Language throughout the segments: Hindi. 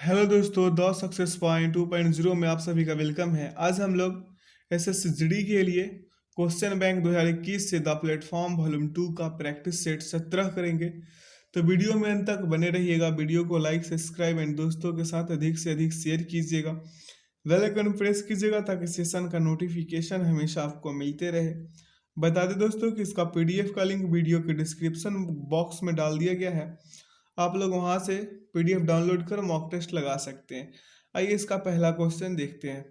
हेलो दोस्तों, द सक्सेस पॉइंट 2.0 में आप सभी का वेलकम है। आज हम लोग एसएसजी के लिए क्वेश्चन बैंक 2021 से द प्लेटफॉर्म वॉल्यूम 2 का प्रैक्टिस सेट 17 करेंगे। तो वीडियो में अंत तक बने रहिएगा। वीडियो को लाइक, सब्सक्राइब एंड दोस्तों के साथ अधिक से अधिक शेयर कीजिएगा। बेल आइकन प्रेस कीजिएगा ताकि सेशन का नोटिफिकेशन हमेशा आपको मिलते रहे। बता दें दोस्तों कि इसका पीडीएफ का लिंक वीडियो के डिस्क्रिप्शन बॉक्स में डाल दिया गया है। आप लोग वहां से पीडीएफ डाउनलोड कर मॉक टेस्ट लगा सकते हैं। आइए इसका पहला क्वेश्चन देखते हैं।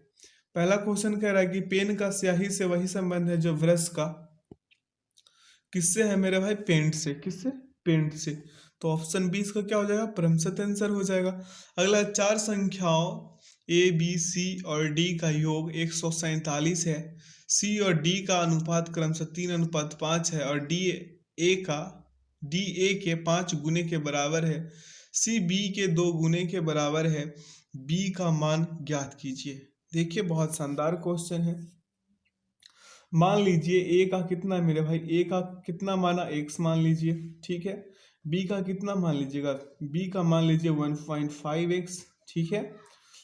पहला क्वेश्चन कह रहा है कि पेन का स्याही से वही संबंध है जो ब्रश का। किससे है मेरे भाई? पेंट से। किससे? पेंट से। तो ऑप्शन बी इसका क्या हो जाएगा? क्रमशः आंसर हो जाएगा। अगला, चार संख्याओं ए बी सी और डी का योग 147 है। सी और डी का अनुपात क्रमशः 3:5 है और ए का डी ए के 5 गुने के बराबर है। सी बी के 2 गुने के बराबर है। बी का मान ज्ञात कीजिए। देखिए, बहुत शानदार क्वेश्चन है। मान लीजिए ए का कितना है मेरे भाई? ए का कितना माना? एक्स मान लीजिए, ठीक है। बी का कितना मान लीजिएगा? बी का मान लीजिए 1.5x, ठीक है।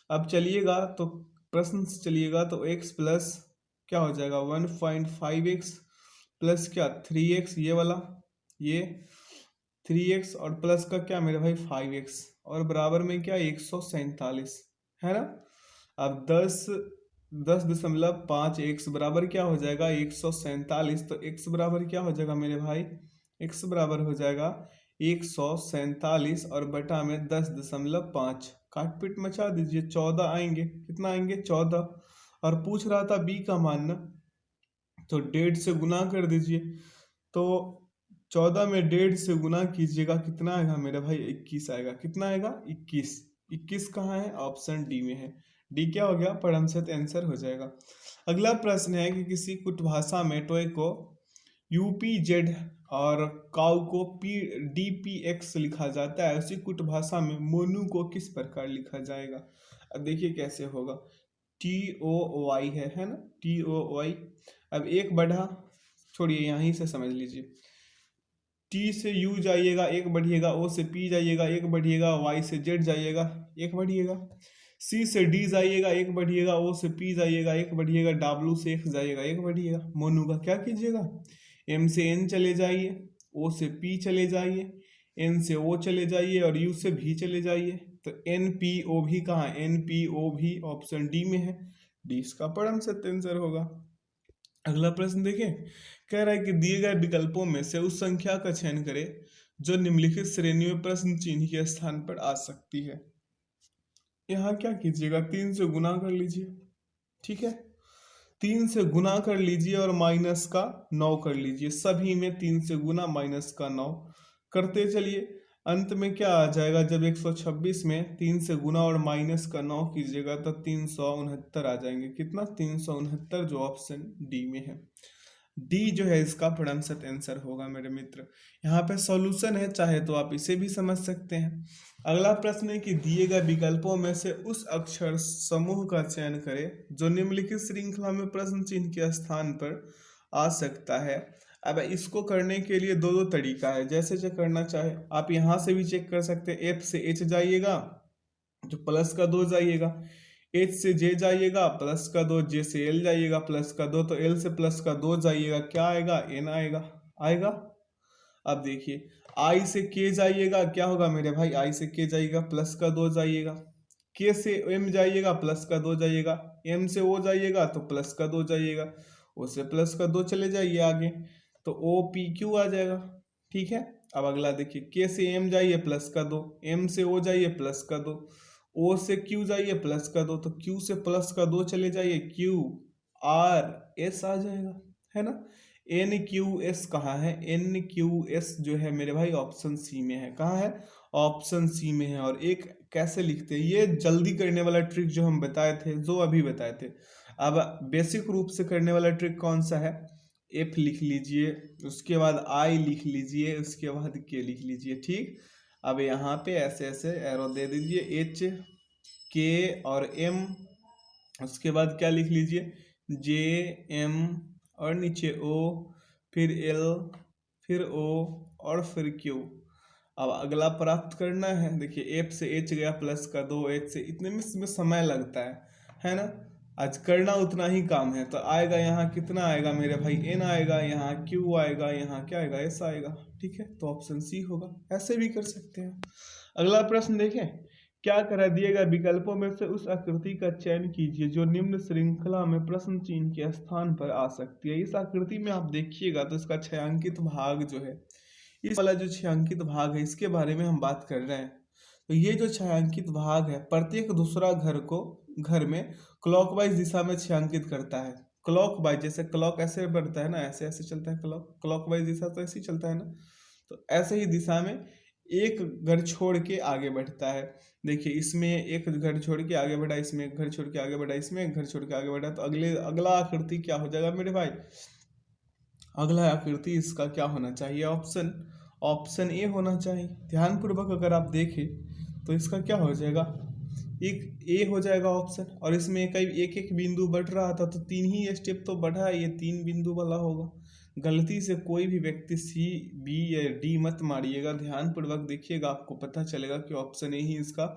अब चलिएगा तो प्रश्न से चलिएगा तो x प्लस क्या हो जाएगा? 1.5x प्लस क्या? 3x, ये वाला, ये 3x और प्लस का क्या मेरे भाई? 5x और बराबर में क्या? 147, है ना। अब 10.5x बराबर क्या हो जाएगा? 147। तो x बराबर क्या हो जाएगा मेरे भाई? x बराबर हो जाएगा 147 और बटा में 10.5। काट पीट मचा दीजिए, 14 आएंगे। कितना आएंगे? 14। और पूछ रहा था b का मान ना, तो 1.5 से गुना कर दीजिए। तो 14 में 1.5 से गुना कीजिएगा, कितना आएगा मेरे भाई? 21 आएगा। कितना आएगा? 21। 21 कहाँ है? ऑप्शन डी में है। डी क्या हो गया? परमसत आंसर हो जाएगा। अगला प्रश्न है कि किसी कुट भाषा में टॉय को यूपी जेड और काउ को DPX लिखा जाता है, उसी कुट भाषा में मोनू को किस प्रकार लिखा जाएगा? अब देखिए कैसे होगा। TOY है ना, TOY। अब एक बढ़ा, छोड़िए यहीं से समझ लीजिए। टी से यू जाइएगा, एक बढ़िएगा। ओ से पी जाइएगा, एक बढ़िएगा। वाई से जेड जाइएगा, एक बढ़िएगा। सी से डी जाइएगा, एक बढ़िएगा। ओ से पी जाइएगा, एक बढ़िएगा। डब्ल्यू से एक्स जाइएगा, एक बढ़िएगा। मोनू का क्या कीजिएगा? एम से एन चले जाइए, ओ से पी चले जाइए, एन से ओ चले जाइए और यू से भी चले जाइए। तो NPO भी कहाँ? NPO भी ऑप्शन डी में है। डी इसका परम सत्य आंसर होगा। अगला प्रश्न देखें। कह रहा है कि दिए गए विकल्पों में से उस संख्या का चयन करें जो निम्नलिखित श्रेणी में प्रश्न चिन्ह के स्थान पर आ सकती है। यहाँ क्या कीजिएगा? 3 से गुना कर लीजिए, ठीक है। 3 से गुना कर लीजिए और माइनस का 9 कर लीजिए। सभी में 3 से गुना माइनस का 9 करते चलिए। अंत में क्या आ जाएगा? जब 126 में 3 से गुना और माइनस का 9 कीजिएगा तो 369 आ जाएंगे। कितना? 369, जो ऑप्शन डी में है। डी जो है इसका परमसत आंसर होगा मेरे मित्र। यहाँ पे सॉल्यूशन है, चाहे तो आप इसे भी समझ सकते हैं। अगला प्रश्न है कि दिए गए विकल्पों में से उस अक्षर समूह का चयन करें जो निम्नलिखित श्रृंखला में प्रश्न चिन्ह के स्थान पर आ सकता है। अब इसको करने के लिए दो दो तरीका है। जैसे चेक करना चाहे आप यहाँ से भी चेक कर सकते हैं। एफ से एच जाइएगा तो प्लस का 2 जाइएगा। एच से जे जाइएगा, प्लस का 2। जे से एल जाइएगा, प्लस का 2। तो एल से प्लस का 2 जाइएगा, क्या आएगा? एन आएगा। आएगा। अब देखिए, आई से के जाइएगा, क्या होगा मेरे भाई? आई से के जाइएगा, प्लस का 2 जाइएगा। के से एम जाइएगा, प्लस का 2 जाइएगा। एम से ओ जाइएगा तो प्लस का 2 जाइएगा। ओ से प्लस का 2 चले जाइए आगे, तो ओ पी क्यू आ जाएगा, ठीक है। अब अगला देखिए, के से एम जाइए, प्लस का 2। एम से ओ जाइए, प्लस का 2। ओ से क्यू जाइए, प्लस का 2। तो क्यू से प्लस का 2 चले जाइए, क्यू आर एस आ जाएगा, है ना। NQS कहाँ है? NQS जो है मेरे भाई ऑप्शन सी में है। कहाँ है? ऑप्शन सी में है। और एक कैसे लिखते हैं? ये जल्दी करने वाला ट्रिक जो हम बताए थे, जो अभी बताए थे। अब बेसिक रूप से करने वाला ट्रिक कौन सा है? F लिख लीजिए, उसके बाद I लिख लीजिए, उसके बाद K लिख लीजिए, ठीक। अब यहाँ पे ऐसे ऐसे एरो दे दीजिए, H K और M। उसके बाद क्या लिख लीजिए? JM और नीचे O, फिर L, फिर O और फिर Q। अब अगला प्राप्त करना है। देखिए एफ से एच गया प्लस का 2 एच से, इतने में इसमें समय लगता है ना। आज करना उतना ही काम है। तो आएगा यहाँ कितना आएगा मेरे भाई, एन आएगा, यहाँ क्यू आएगा, यहाँ क्या आएगा, एस आएगा। ठीक है, तो ऑप्शन सी होगा। ऐसे भी कर सकते हैं। अगला प्रश्न देखें, क्या करा दिए गए विकल्पों में से उस आकृति का चयन कीजिए जो निम्न श्रृंखला में प्रश्न चिन्ह के स्थान पर आ सकती है। इस आकृति में आप देखिएगा तो इसका छायांकित भाग जो है, इस वाला जो छायांकित भाग है, इसके बारे में हम बात कर रहे हैं। तो ये जो छायांकित भाग है, प्रत्येक दूसरा घर में क्लॉकवाइज दिशा में छायांकित करता है। क्लॉकवाइज, जैसे क्लॉक ऐसे बढ़ता है ना, ऐसे ऐसे चलता है क्लॉकवाइज दिशा, तो ऐसे ही चलता है ना। तो ऐसे ही दिशा में एक घर छोड़ के आगे बढ़ता है। देखिए इसमें एक घर छोड़ के आगे बढ़ा, इसमें एक घर छोड़ के आगे बढ़ा, इसमें एक घर छोड़ के आगे बढ़ा। तो अगला आकृति क्या हो जाएगा मेरे भाई, अगला आकृति इसका क्या होना चाहिए, ऑप्शन ए होना चाहिए। ध्यानपूर्वक अगर आप देखें तो इसका क्या हो जाएगा, एक ए हो जाएगा ऑप्शन। और इसमें एक एक बिंदु बढ़ रहा था, तो 3 ही स्टेप तो बढ़ा है, ये 3 बिंदु वाला होगा। गलती से कोई भी व्यक्ति सी, बी या डी मत मारिएगा, ध्यानपूर्वक देखिएगा, आपको पता चलेगा कि ऑप्शन ए ही इसका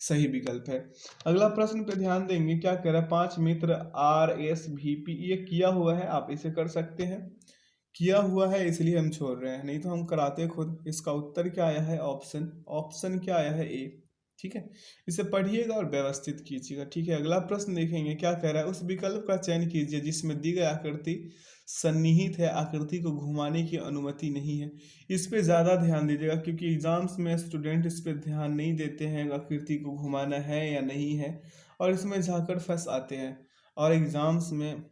सही विकल्प है। अगला प्रश्न पे ध्यान देंगे, क्या कह रहा है, 5 मित्र RSVP, ये किया हुआ है, आप इसे कर सकते हैं। किया हुआ है इसलिए हम छोड़ रहे हैं, नहीं तो हम कराते खुद। इसका उत्तर क्या आया है, ऑप्शन क्या आया है, ए। ठीक है, इसे पढ़िएगा और व्यवस्थित कीजिएगा। ठीक है, अगला प्रश्न देखेंगे, क्या कह रहा है, उस विकल्प का चयन कीजिए जिसमें दी गई आकृति सन्निहित है, आकृति को घुमाने की अनुमति नहीं है। इस पे ज़्यादा ध्यान दीजिएगा, क्योंकि एग्जाम्स में स्टूडेंट इस पे ध्यान नहीं देते हैं, आकृति को घुमाना है या नहीं है, और इसमें जाकर फंस आते हैं और एग्जाम्स में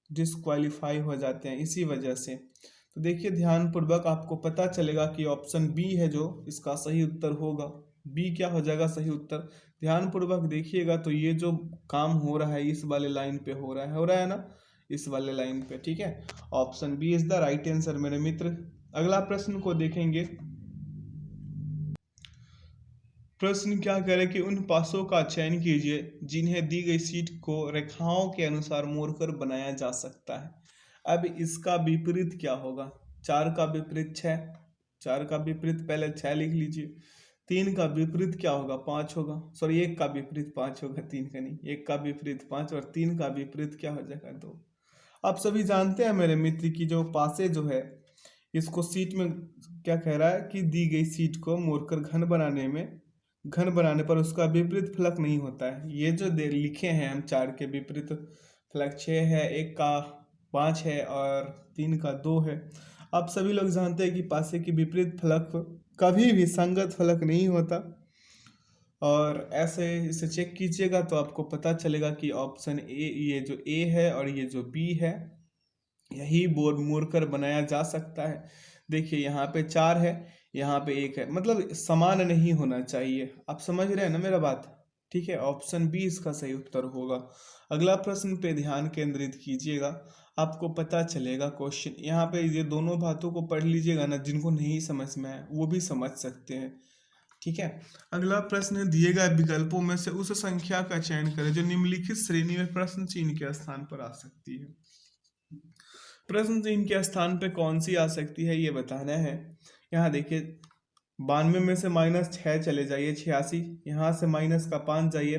डिसक्वालीफाई हो जाते हैं इसी वजह से। तो देखिए ध्यानपूर्वक, आपको पता चलेगा कि ऑप्शन बी है जो इसका सही उत्तर होगा। बी क्या हो जाएगा सही उत्तर, ध्यानपूर्वक देखिएगा। तो ये जो काम हो रहा है इस वाले लाइन पे हो रहा है ना, इस वाले लाइन पे। ठीक है, option B is the right answer मेरे मित्र। अगला प्रश्न को देखेंगे, प्रश्न क्या करे कि उन पासों का चयन कीजिए जिन्हें दी गई सीट को रेखाओं के अनुसार मोड़कर बनाया जा सकता है। अब इसका विपरीत क्या होगा, 4 का विपरीत 6, 4 का विपरीत पहले 6 लिख लीजिए। 3 का विपरीत क्या होगा, 5 होगा। सॉरी, 1 का विपरीत 5 होगा, 3 का नहीं, 1 का विपरीत 5 और 3 का विपरीत क्या हो जाएगा, 2। आप सभी जानते हैं मेरे मित्र की जो पासे जो है, इसको सीट में क्या कह रहा है कि दी गई सीट को मोड़कर घन बनाने पर उसका विपरीत फलक नहीं होता है। ये जो लिखे हैं हम, 4 के विपरीत फलक 6 है, 1 का 5 है और 3 का 2 है। आप सभी लोग जानते हैं कि पासे की विपरीत फलक कभी भी संगत फलक नहीं होता। और ऐसे इसे चेक कीजिएगा तो आपको पता चलेगा कि ऑप्शन ए, ये जो ए है और ये जो बी है, यही बोर्ड मोड़कर बनाया जा सकता है। देखिए यहाँ पे 4 है, यहाँ पे 1 है, मतलब समान नहीं होना चाहिए। आप समझ रहे हैं ना मेरा बात। ठीक है, ऑप्शन बी इसका सही उत्तर होगा। अगला प्रश्न पे ध्यान केंद्रित कीजिएगा, आपको पता चलेगा क्वेश्चन। यहाँ पे ये दोनों बातों को पढ़ लीजिएगा ना, जिनको नहीं समझ में है वो भी समझ सकते हैं। ठीक है, अगला प्रश्न है, दिए गए विकल्पों में से उस संख्या का चयन करें जो निम्नलिखित श्रेणी में प्रश्न चिन्ह के स्थान पर आ सकती है। प्रश्न चिन्ह के स्थान पे कौन सी आ सकती है ये बताना है। यहाँ देखिए 92 में से -6 चले जाइए, 86, यहाँ से -5 जाइए,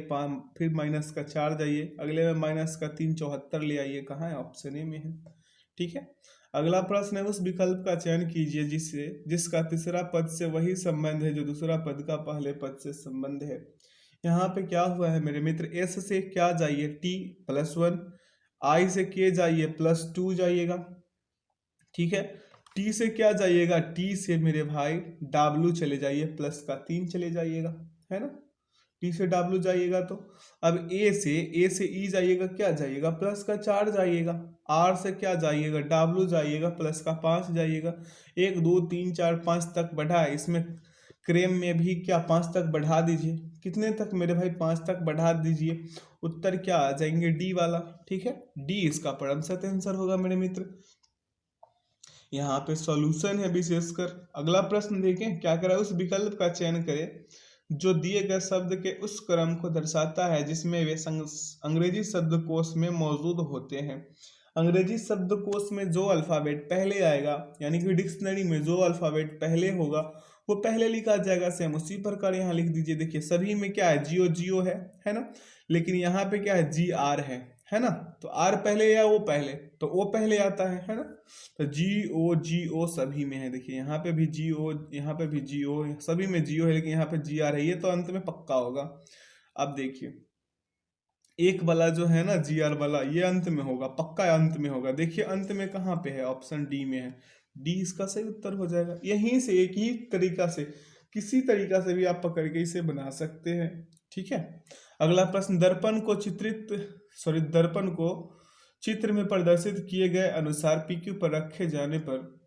फिर -4 जाइए, अगले में -3 74 ले आइए, कहाँ है, ऑप्शन ए में है। ठीक है, अगला प्रश्न है, उस विकल्प का चयन कीजिए जिसका तीसरा पद से वही संबंध है जो दूसरा पद का पहले पद से संबंध है। यहाँ पे क्या हुआ है मेरे मित्र, एस से क्या जाइए, t+1, आई से के जाइए +2 जाइएगा। ठीक है, टी से क्या जाइएगा, टी से मेरे भाई W चले जाइए, +3 चले जाइएगा, है ना। टी से W जाइएगा तो अब ए से ई जाइएगा, क्या जाइएगा, +4 जाइएगा। आर से क्या जाइएगा, W जाइएगा, +5 जाइएगा। 1 2 3 4 5 तक बढ़ा है, इसमें क्रेम में भी क्या 5 तक बढ़ा दीजिए। कितने तक मेरे भाई, 5 तक बढ़ा दीजिए। उत्तर क्या आ जाएंगे, डी वाला। ठीक है, डी इसका परम सत्य आंसर होगा मेरे मित्र। यहाँ पे सॉल्यूशन है विशेषकर। अगला प्रश्न देखें, क्या करा, उस विकल्प का चयन करें जो दिए गए शब्द के उस क्रम को दर्शाता है जिसमें वे अंग्रेजी शब्दकोश में मौजूद होते हैं। अंग्रेजी शब्दकोश में जो अल्फाबेट पहले आएगा, यानी कि डिक्शनरी में जो अल्फाबेट पहले होगा वो पहले लिखा जाएगा। सेम उसी प्रकार यहाँ लिख दीजिए। देखिए सभी में क्या है, जियो जियो है ना, लेकिन यहाँ पे क्या है, जी आर है ना। तो आर पहले या ओ पहले, तो ओ पहले आता है ना। तो जी ओ सभी में है। देखिए यहाँ पे भी जी ओ, यहाँ पे भी जी ओ, सभी में जियो है, लेकिन यहाँ पे जी आर है, ये तो अंत में पक्का होगा। अब देखिए एक वाला जो है ना, जी आर वाला, ये अंत में होगा, पक्का अंत में होगा। देखिए अंत में कहाँ पे है, ऑप्शन डी में है। डी इसका सही उत्तर हो जाएगा। यहीं से एक ही तरीका से, किसी तरीका से भी आप पकड़ के इसे बना सकते हैं। ठीक है। अगला प्रश्न, दर्पण को चित्र में प्रदर्शित किए गए अनुसार पीक्यू पर रखे जाने पर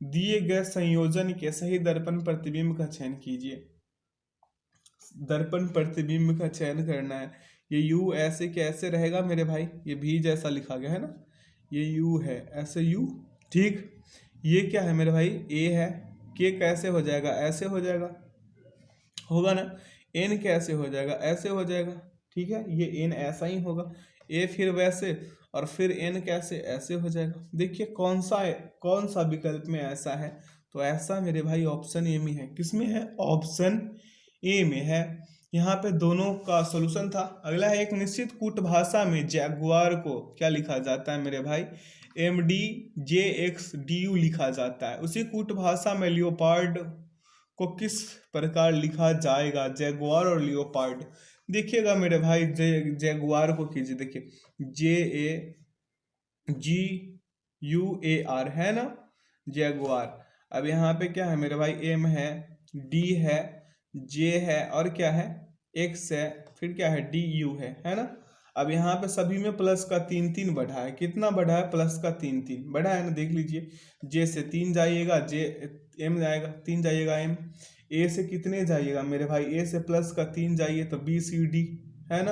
दिए गए संयोजन के सही दर्पण प्रतिबिंब का चयन कीजिए। दर्पण प्रतिबिंब का चयन करना है। ये यू ऐसे कैसे रहेगा मेरे भाई, ये भी जैसा लिखा गया है ना, ये यू है, ऐसे यू। ठीक, ये क्या है मेरे भाई, ए है। के कैसे हो जाएगा, ऐसे हो जाएगा, होगा ना। एन कैसे हो जाएगा, ऐसे हो जाएगा। ठीक है, ये एन ऐसा ही होगा। ए फिर वैसे, और फिर एन कैसे, ऐसे हो जाएगा। देखिए कौन सा विकल्प में ऐसा है, तो ऐसा मेरे भाई ऑप्शन ए में है। किसमें है, ऑप्शन ए में है। यहाँ पे दोनों का सॉल्यूशन था। अगला है, एक निश्चित कूट भाषा में जैगुआर को क्या लिखा जाता है मेरे भाई, MDJXDU लिखा जाता है। उसी कूट भाषा में लियोपार्ड को किस प्रकार लिखा जाएगा, जैगुआर और लियोपार्ड। देखिएगा मेरे भाई, जैगुआर को कीजिए। देखिए JAGUAR है ना, जैगुआर। अब यहाँ पे क्या है मेरे भाई, एम है, डी है, जे है, और क्या है, एक्स है, फिर क्या है, DU है ना। अब यहाँ पे सभी में प्लस का 3 बढ़ा है। कितना बढ़ा है, प्लस का 3 बढ़ा है ना, देख लीजिए। जे से 3 जाइएगा, जे एम जाएगा, 3 जाइएगा एम। ए से कितने जाइएगा मेरे भाई, ए से प्लस का 3 जाइए तो BCD है ना।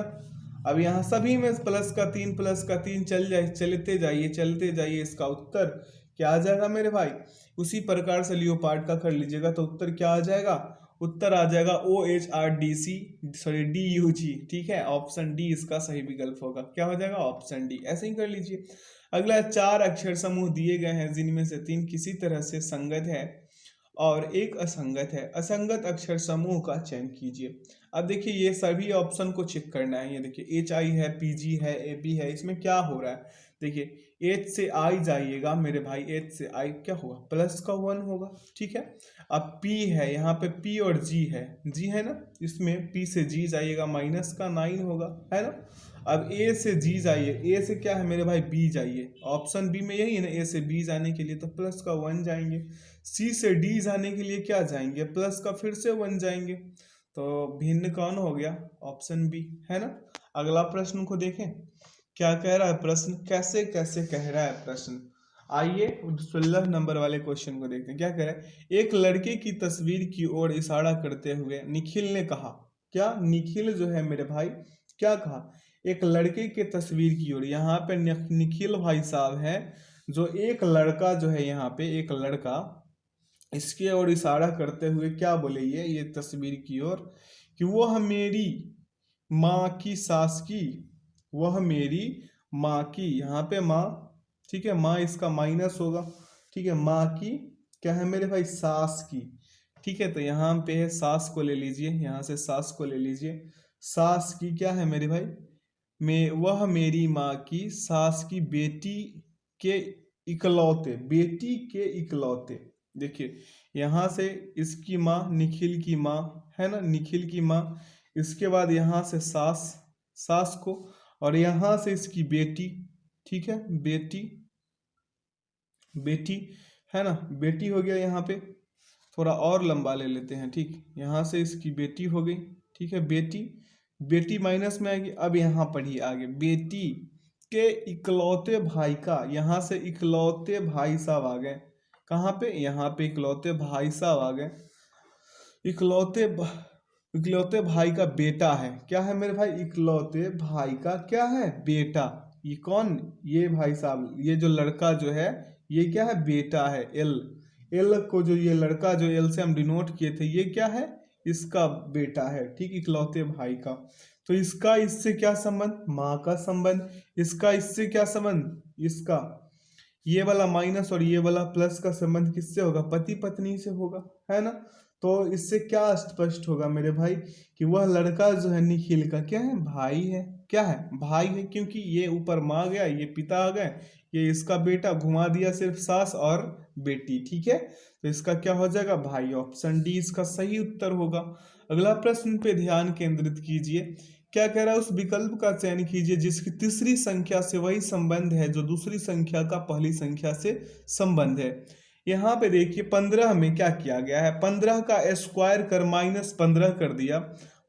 अब यहाँ सभी में प्लस का 3 चलते जाइए। इसका उत्तर क्या आ जाएगा मेरे भाई, उसी प्रकार से लियोपार्ड का कर लीजिएगा तो उत्तर क्या आ जाएगा, उत्तर आ जाएगा DUG। ठीक है, ऑप्शन डी इसका सही विकल्प होगा। क्या हो जाएगा, ऑप्शन डी। ऐसे ही कर लीजिए। अगला 4 अक्षर समूह दिए गए हैं, जिनमें से 3 किसी तरह से संगत है और एक असंगत है। असंगत अक्षर समूह का चयन कीजिए। अब देखिए ये सभी ऑप्शन को चेक करना है। ये देखिए HI है, PG है, AB है, इसमें क्या हो रहा है। देखिए H से I जाइएगा मेरे भाई, H से I क्या होगा, प्लस का 1 होगा। ठीक है। अब P है, यहाँ पे P और G है ना, इसमें P से G जाइएगा, माइनस का 9 होगा, है ना। अब A से G जाइए, A से क्या है मेरे भाई, B जाइए। ऑप्शन बी में यही है ना, A से B जाने के लिए तो प्लस का 1 जाएंगे। C से D जाने के लिए क्या जाएंगे, प्लस का फिर से 1 जाएंगे। तो भिन्न कौन हो गया, ऑप्शन बी, है ना। अगला प्रश्न को देखें, क्या कह रहा है प्रश्न, कैसे कैसे कह रहा है प्रश्न। आइए 16 नंबर वाले क्वेश्चन को देखते हैं। क्या कह रहा है, एक लड़के की तस्वीर की ओर इशारा करते हुए निखिल ने कहा। क्या, निखिल जो है मेरे भाई क्या कहा, एक लड़के की तस्वीर की ओर। यहाँ पे निखिल भाई साहब है, जो एक लड़का जो है, यहाँ पे एक लड़का इसके ओर इशारा करते हुए क्या बोले, ये तस्वीर की ओर, कि वह मेरी माँ की सास की, वह मेरी माँ की, यहाँ पे माँ, ठीक है, माँ इसका माइनस होगा। ठीक है, माँ की क्या है मेरे भाई, सास की। ठीक है, तो यहाँ पे है सास को ले लीजिए, यहाँ से सास को ले लीजिए। सास की क्या है मेरे भाई, वह मेरी माँ की सास की बेटी के बेटी के इकलौते। देखिए यहाँ से इसकी माँ, निखिल की माँ, है ना, निखिल की माँ। इसके बाद यहाँ से सास को, और यहाँ से इसकी बेटी। ठीक है, बेटी है ना, बेटी हो गया। यहाँ पे थोड़ा और लंबा ले लेते हैं। ठीक, यहाँ से इसकी बेटी हो गई। ठीक है, बेटी माइनस में आएगी। अब यहाँ पढ़िए आगे, बेटी के इकलौते भाई का, यहाँ से इकलौते भाई साहब आ गए। कहाँ पे, यहाँ पे इकलौते भाई साहब आ गए। इकलौते भाई का बेटा है। क्या है मेरे भाई, इकलौते भाई का क्या है, बेटा। ये कौन, ये भाई साहब, ये जो लड़का जो है, ये क्या है, बेटा है। एल को जो ये लड़का जो एल से हम डिनोट किए थे, ये क्या है, इसका बेटा है। ठीक, इकलौते भाई का। तो इसका इससे क्या संबंध, माँ का संबंध। इसका इससे क्या संबंध, इसका ये वाला माइनस और ये वाला प्लस का संबंध किससे होगा, पति पत्नी से होगा, है ना। तो इससे क्या स्पष्ट होगा मेरे भाई कि वह लड़का जो है निखिल का क्या है, भाई है। क्या है, भाई है, क्योंकि ये ऊपर माँ गया, ये पिता आ गए, ये इसका बेटा, घुमा दिया सिर्फ सास और बेटी, ठीक है। तो इसका क्या हो जाएगा भाई, ऑप्शन डी इसका सही उत्तर होगा। अगला प्रश्न पे ध्यान केंद्रित कीजिए। क्या कह रहा है, उस विकल्प का चयन कीजिए जिसकी तीसरी संख्या से वही संबंध है जो दूसरी संख्या का पहली संख्या से संबंध है। यहाँ पे देखिए 15 में क्या किया गया है, 15 का स्क्वायर कर -15 कर दिया।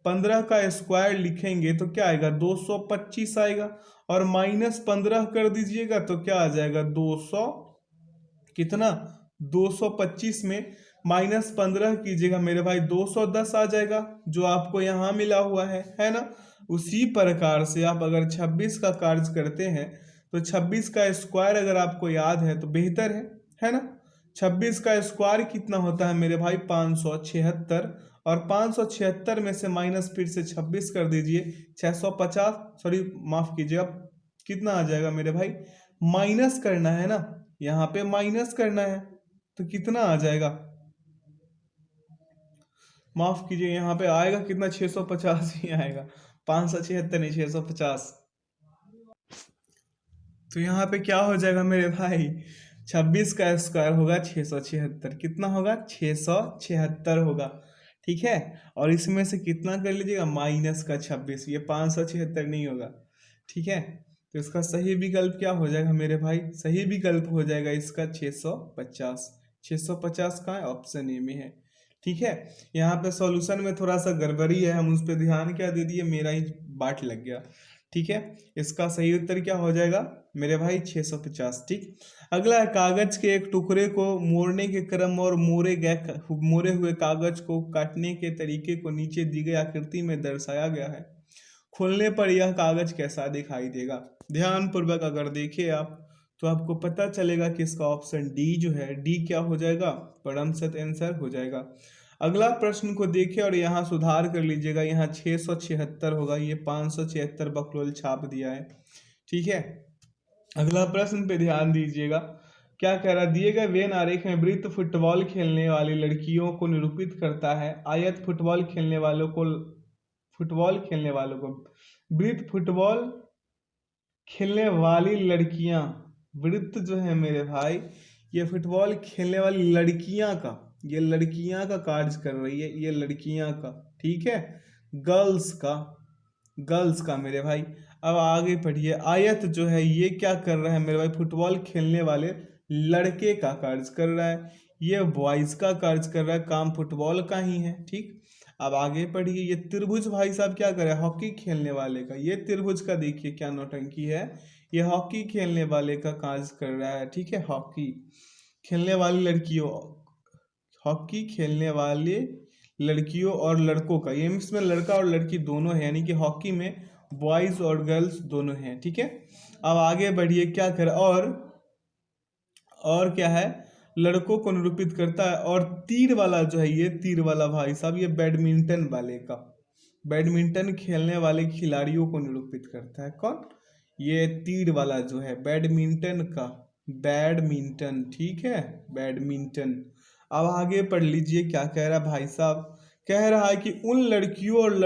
15 का स्क्वायर लिखेंगे तो क्या आएगा, 225 आएगा, और -15 कर दीजिएगा तो क्या आ जाएगा, 200 कितना, 225 में -15 कीजिएगा मेरे भाई, 210 आ जाएगा, जो आपको यहाँ मिला हुआ है ना। उसी प्रकार से आप अगर 26 का कार्य करते हैं तो 26 का स्क्वायर अगर आपको याद है तो बेहतर है ना। 26 का स्क्वायर कितना होता है मेरे भाई, 576, और 576 में से माइनस फिर से 26 कर दीजिए, 650, सॉरी माफ कीजिए, अब कितना आ जाएगा मेरे भाई, माइनस करना है ना, यहाँ पे माइनस करना है, तो कितना आ जाएगा, माफ कीजिए, यहाँ पे आएगा कितना, 650 ही आएगा, 576 नहीं, 650। तो यहाँ पे क्या हो जाएगा मेरे भाई, 26 का स्क्वायर होगा 676, कितना होगा, 676 होगा, ठीक है। और इसमें से कितना कर लीजिएगा, माइनस का 26, ये 576 नहीं होगा, ठीक है। तो इसका सही विकल्प क्या हो जाएगा मेरे भाई, सही विकल्प हो जाएगा इसका 650। 650 का ऑप्शन ए में है, ठीक है। यहाँ पे सॉल्यूशन में थोड़ा सा गड़बड़ी है, हम उस पर ध्यान क्या दे दिए, मेरा ही बाट लग गया, ठीक है। इसका सही उत्तर क्या हो जाएगा मेरे भाई, 650, ठीक। अगला है, कागज के एक टुकड़े को मोड़ने के क्रम और मोड़े हुए कागज को काटने के तरीके को नीचे दी गई आकृति में दर्शाया गया है। खोलने पर यह कागज कैसा दिखाई देगा। ध्यान पूर्वक अगर देखें आप तो आपको पता चलेगा कि इसका ऑप्शन डी जो है, डी क्या हो जाएगा, परम सत्य आंसर हो जाएगा। अगला प्रश्न को देखें और यहाँ सुधार कर लीजिएगा, यहाँ 676 होगा, ये 576 बकलोल छाप दिया है, ठीक है। अगला प्रश्न पे ध्यान दीजिएगा, क्या कह रहा है, दिए गए वेन आरेख में वृत्त फुटबॉल खेलने वाली लड़कियों को निरूपित करता है, आयत फुटबॉल खेलने वालों को, वृत्त फुटबॉल खेलने वाली लड़कियां, वृत्त जो है मेरे भाई, ये फुटबॉल खेलने वाली लड़कियां का, ये लड़कियां का कार्य कर रही है, ये लड़कियां का, ठीक है, गर्ल्स का, गर्ल्स का मेरे भाई। अब आगे पढ़िए, आयत जो है ये क्या कर रहा है मेरे भाई, फुटबॉल खेलने वाले लड़के का कार्य कर रहा है, ये बॉयज का कार्य कर रहा है, काम फुटबॉल का ही है, ठीक। अब आगे पढ़िए, ये त्रिभुज भाई साहब क्या कर रहा है, हॉकी खेलने वाले का, ये त्रिभुज का देखिए क्या नौटंकी है, ये हॉकी खेलने वाले का कार्य कर रहा है, ठीक है, हॉकी खेलने वाली लड़कियों, हॉकी खेलने वाले लड़कियों और लड़कों का, ये इसमें लड़का और लड़की दोनों है, यानी कि हॉकी में बॉयज और गर्ल्स दोनों हैं, ठीक है। अब आगे बढ़िए, क्या कर, और क्या है, लड़कों को निरूपित करता है, और तीर वाला जो है, ये तीर वाला भाई साहब, ये बैडमिंटन वाले का, बैडमिंटन खेलने वाले खिलाड़ियों को निरूपित करता है, कौन, ये तीर वाला जो है बैडमिंटन का, बैडमिंटन, ठीक है, बैडमिंटन। अब आगे पढ़ लीजिए, क्या कह रहा है भाई साहब, कह रहा है कि उन लड़कियों और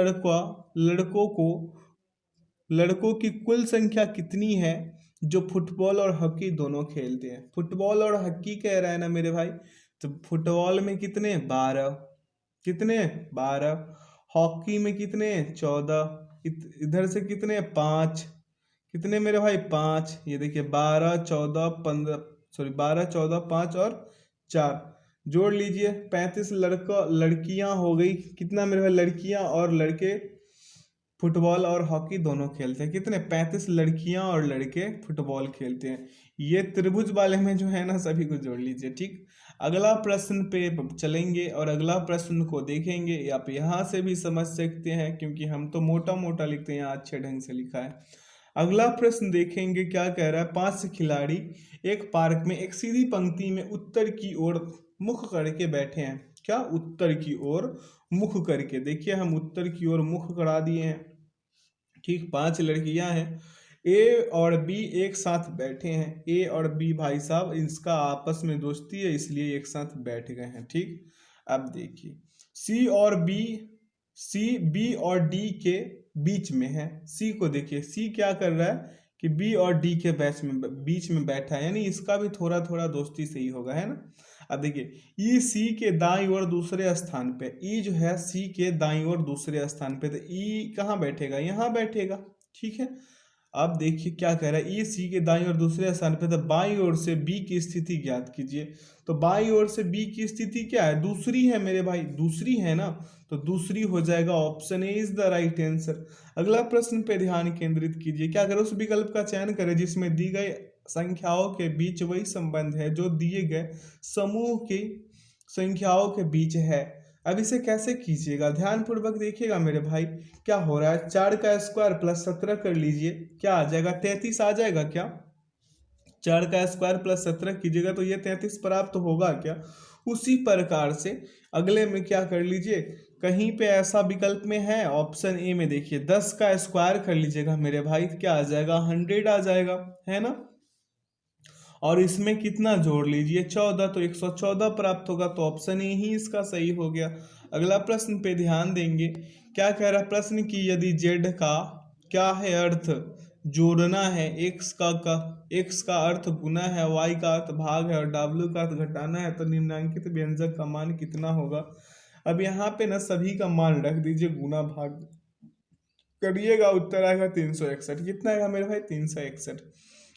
लड़कों की कुल संख्या कितनी है जो फुटबॉल और हॉकी दोनों खेलते हैं। फुटबॉल और हॉकी कह रहा है ना मेरे भाई, तो फुटबॉल में कितने, 12, कितने, 12, हॉकी में कितने, 14, इधर से कितने, 5, कितने मेरे भाई, 5, ये देखिए 12, 14, 15, सॉरी 12, 14, 5 और 4, जोड़ लीजिए 35 लड़का लड़कियां हो गई, कितना मेरे भाई, लड़कियां और लड़के फुटबॉल और हॉकी दोनों खेलते हैं, कितने, 35 लड़कियां और लड़के फुटबॉल खेलते हैं। ये त्रिभुज वाले में जो है ना, सभी को जोड़ लीजिए, ठीक। अगला प्रश्न पे चलेंगे और अगला प्रश्न को देखेंगे, आप यहाँ से भी समझ सकते हैं क्योंकि हम तो मोटा मोटा लिखते हैं, यहाँ अच्छे ढंग से लिखा है। अगला प्रश्न देखेंगे, क्या कह रहा है, 5 खिलाड़ी एक पार्क में एक सीधी पंक्ति में उत्तर की ओर मुख करके बैठे हैं, क्या, उत्तर की ओर मुख करके, देखिए हम उत्तर की ओर मुख करा दिए हैं, ठीक। 5 लड़कियां हैं, ए और बी एक साथ बैठे हैं, ए और बी भाई साहब इसका आपस में दोस्ती है इसलिए एक साथ बैठ गए हैं, ठीक। अब देखिए सी बी और डी के बीच में है। सी को देखिए, सी क्या कर रहा है कि बी और डी के बीच में बैठा है, यानी इसका भी थोड़ा थोड़ा दोस्ती सही होगा, है ना। अब देखिए ई सी के दाईं ओर दूसरे स्थान पे, ई जो है सी के दाईं ओर दूसरे स्थान पे, तो ई कहाँ बैठेगा, यहाँ बैठेगा, ठीक है। अब देखिए क्या कह रहा है, ई सी के दाईं ओर दूसरे स्थान पे, तो बाईं ओर से बी की स्थिति ज्ञात कीजिए। तो बाईं ओर से बी की स्थिति क्या है, दूसरी है मेरे भाई, दूसरी है ना, तो दूसरी हो जाएगा, option A is the right answer. अगला प्रश्न पे ध्यान केंद्रित कीजिए, क्या करें, उस विकल्प का चयन करें जिसमें दी गई संख्याओं के बीच वही संबंध है जो दिए गए समूह की संख्याओं के बीच है। अब इसे कैसे कीजिएगा, ध्यान पूर्वक देखिएगा मेरे भाई। क्या हो रहा है, 4 का स्क्वायर प्लस 17 कर लीजिए, क्या आ जाएगा, 33 आ जाएगा क्या। 4 का स्क्वायर प्लस 17 कीजिएगा तो ये 33 प्राप्त होगा क्या। उसी प्रकार से अगले में क्या कर लीजिए, कहीं पे ऐसा विकल्प में है ऑप्शन ए में, देखिए 10 का स्क्वायर कर लीजिएगा मेरे भाई, क्या आ जाएगा, 100 आ जाएगा, है ना। और इसमें कितना जोड़ लीजिए, 14, तो 114 प्राप्त होगा, तो ऑप्शन ए ही इसका सही हो गया। अगला प्रश्न पे ध्यान देंगे, क्या कह रहा प्रश्न की, यदि जेड का क्या है अर्थ जोड़ना है, एक्स का अर्थ गुना है, वाई का अर्थ भाग है और डब्ल्यू का अर्थ घटाना है, तो निम्नलिखित व्यंजक का मान कितना होगा। अब यहाँ पे ना सभी का मान रख दीजिए, गुना भाग करिएगा, उत्तर आएगा 361। कितना आएगा मेरे भाई, 361।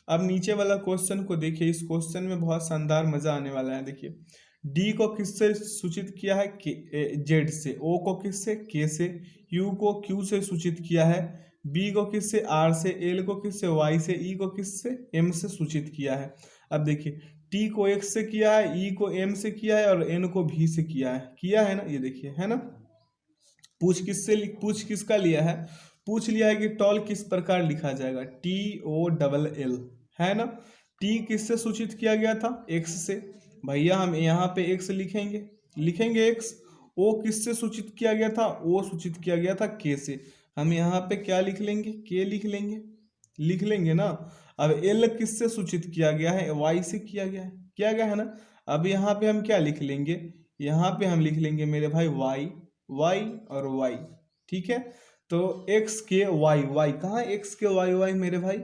अब नीचे वाला क्वेश्चन को देखिए, इस क्वेश्चन में बहुत शानदार मजा आने वाला है। देखिए डी को किससे सूचित किया है, जेड से, ओ को किससे, के से, यू को क्यू से सूचित किया है, बी को किससे, आर से, एल को किससे, वाई से, ई को किससे, एम से सूचित किया है। अब देखिए टी को एक्स से किया है, ई को एम से किया है और एन को भी से किया है ना, ये देखिए, है ना। पूछ किसका लिया है कि टॉल किस प्रकार लिखा जाएगा, TOLL, है ना। टी किससे सूचित किया गया था, एक्स से, भैया हम यहाँ पे एक्स लिखेंगे एक्स। ओ किससे सूचित किया गया था, ओ सूचित किया गया था के से, हम यहाँ पे क्या लिख लेंगे, के लिख लेंगे ना। अब एल किससे सूचित किया गया है, वाई से किया गया है ना। अब यहाँ पे हम क्या लिख लेंगे, यहाँ पे हम लिख लेंगे मेरे भाई वाई और वाई, ठीक है। तो एक्स के वाई कहाँ, एक्स के वाई मेरे भाई,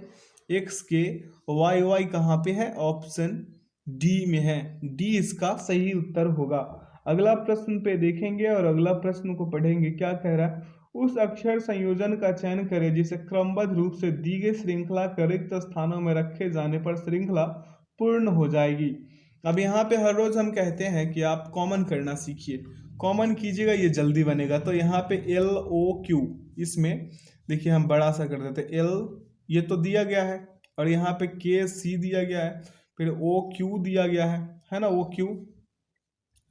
एक्स के वाई कहाँ पे है, ऑप्शन डी में है, डी इसका सही उत्तर होगा। अगला प्रश्न पे देखेंगे और अगला प्रश्न को पढ़ेंगे, क्या कह रहा है, उस अक्षर संयोजन का चयन करें जिसे क्रमबद्ध रूप से दी गई श्रृंखला के रिक्त स्थानों में रखे जाने पर श्रृंखला पूर्ण हो जाएगी। अब यहाँ पे हर रोज हम कहते हैं कि आप कॉमन करना सीखिए, कॉमन कीजिएगा, ये जल्दी बनेगा। तो यहाँ पे LOQ, इसमें देखिए हम बड़ा सा कर देते, एल ये तो दिया गया है और यहाँ पे KC दिया गया है, फिर OQ दिया गया है ना, OQ,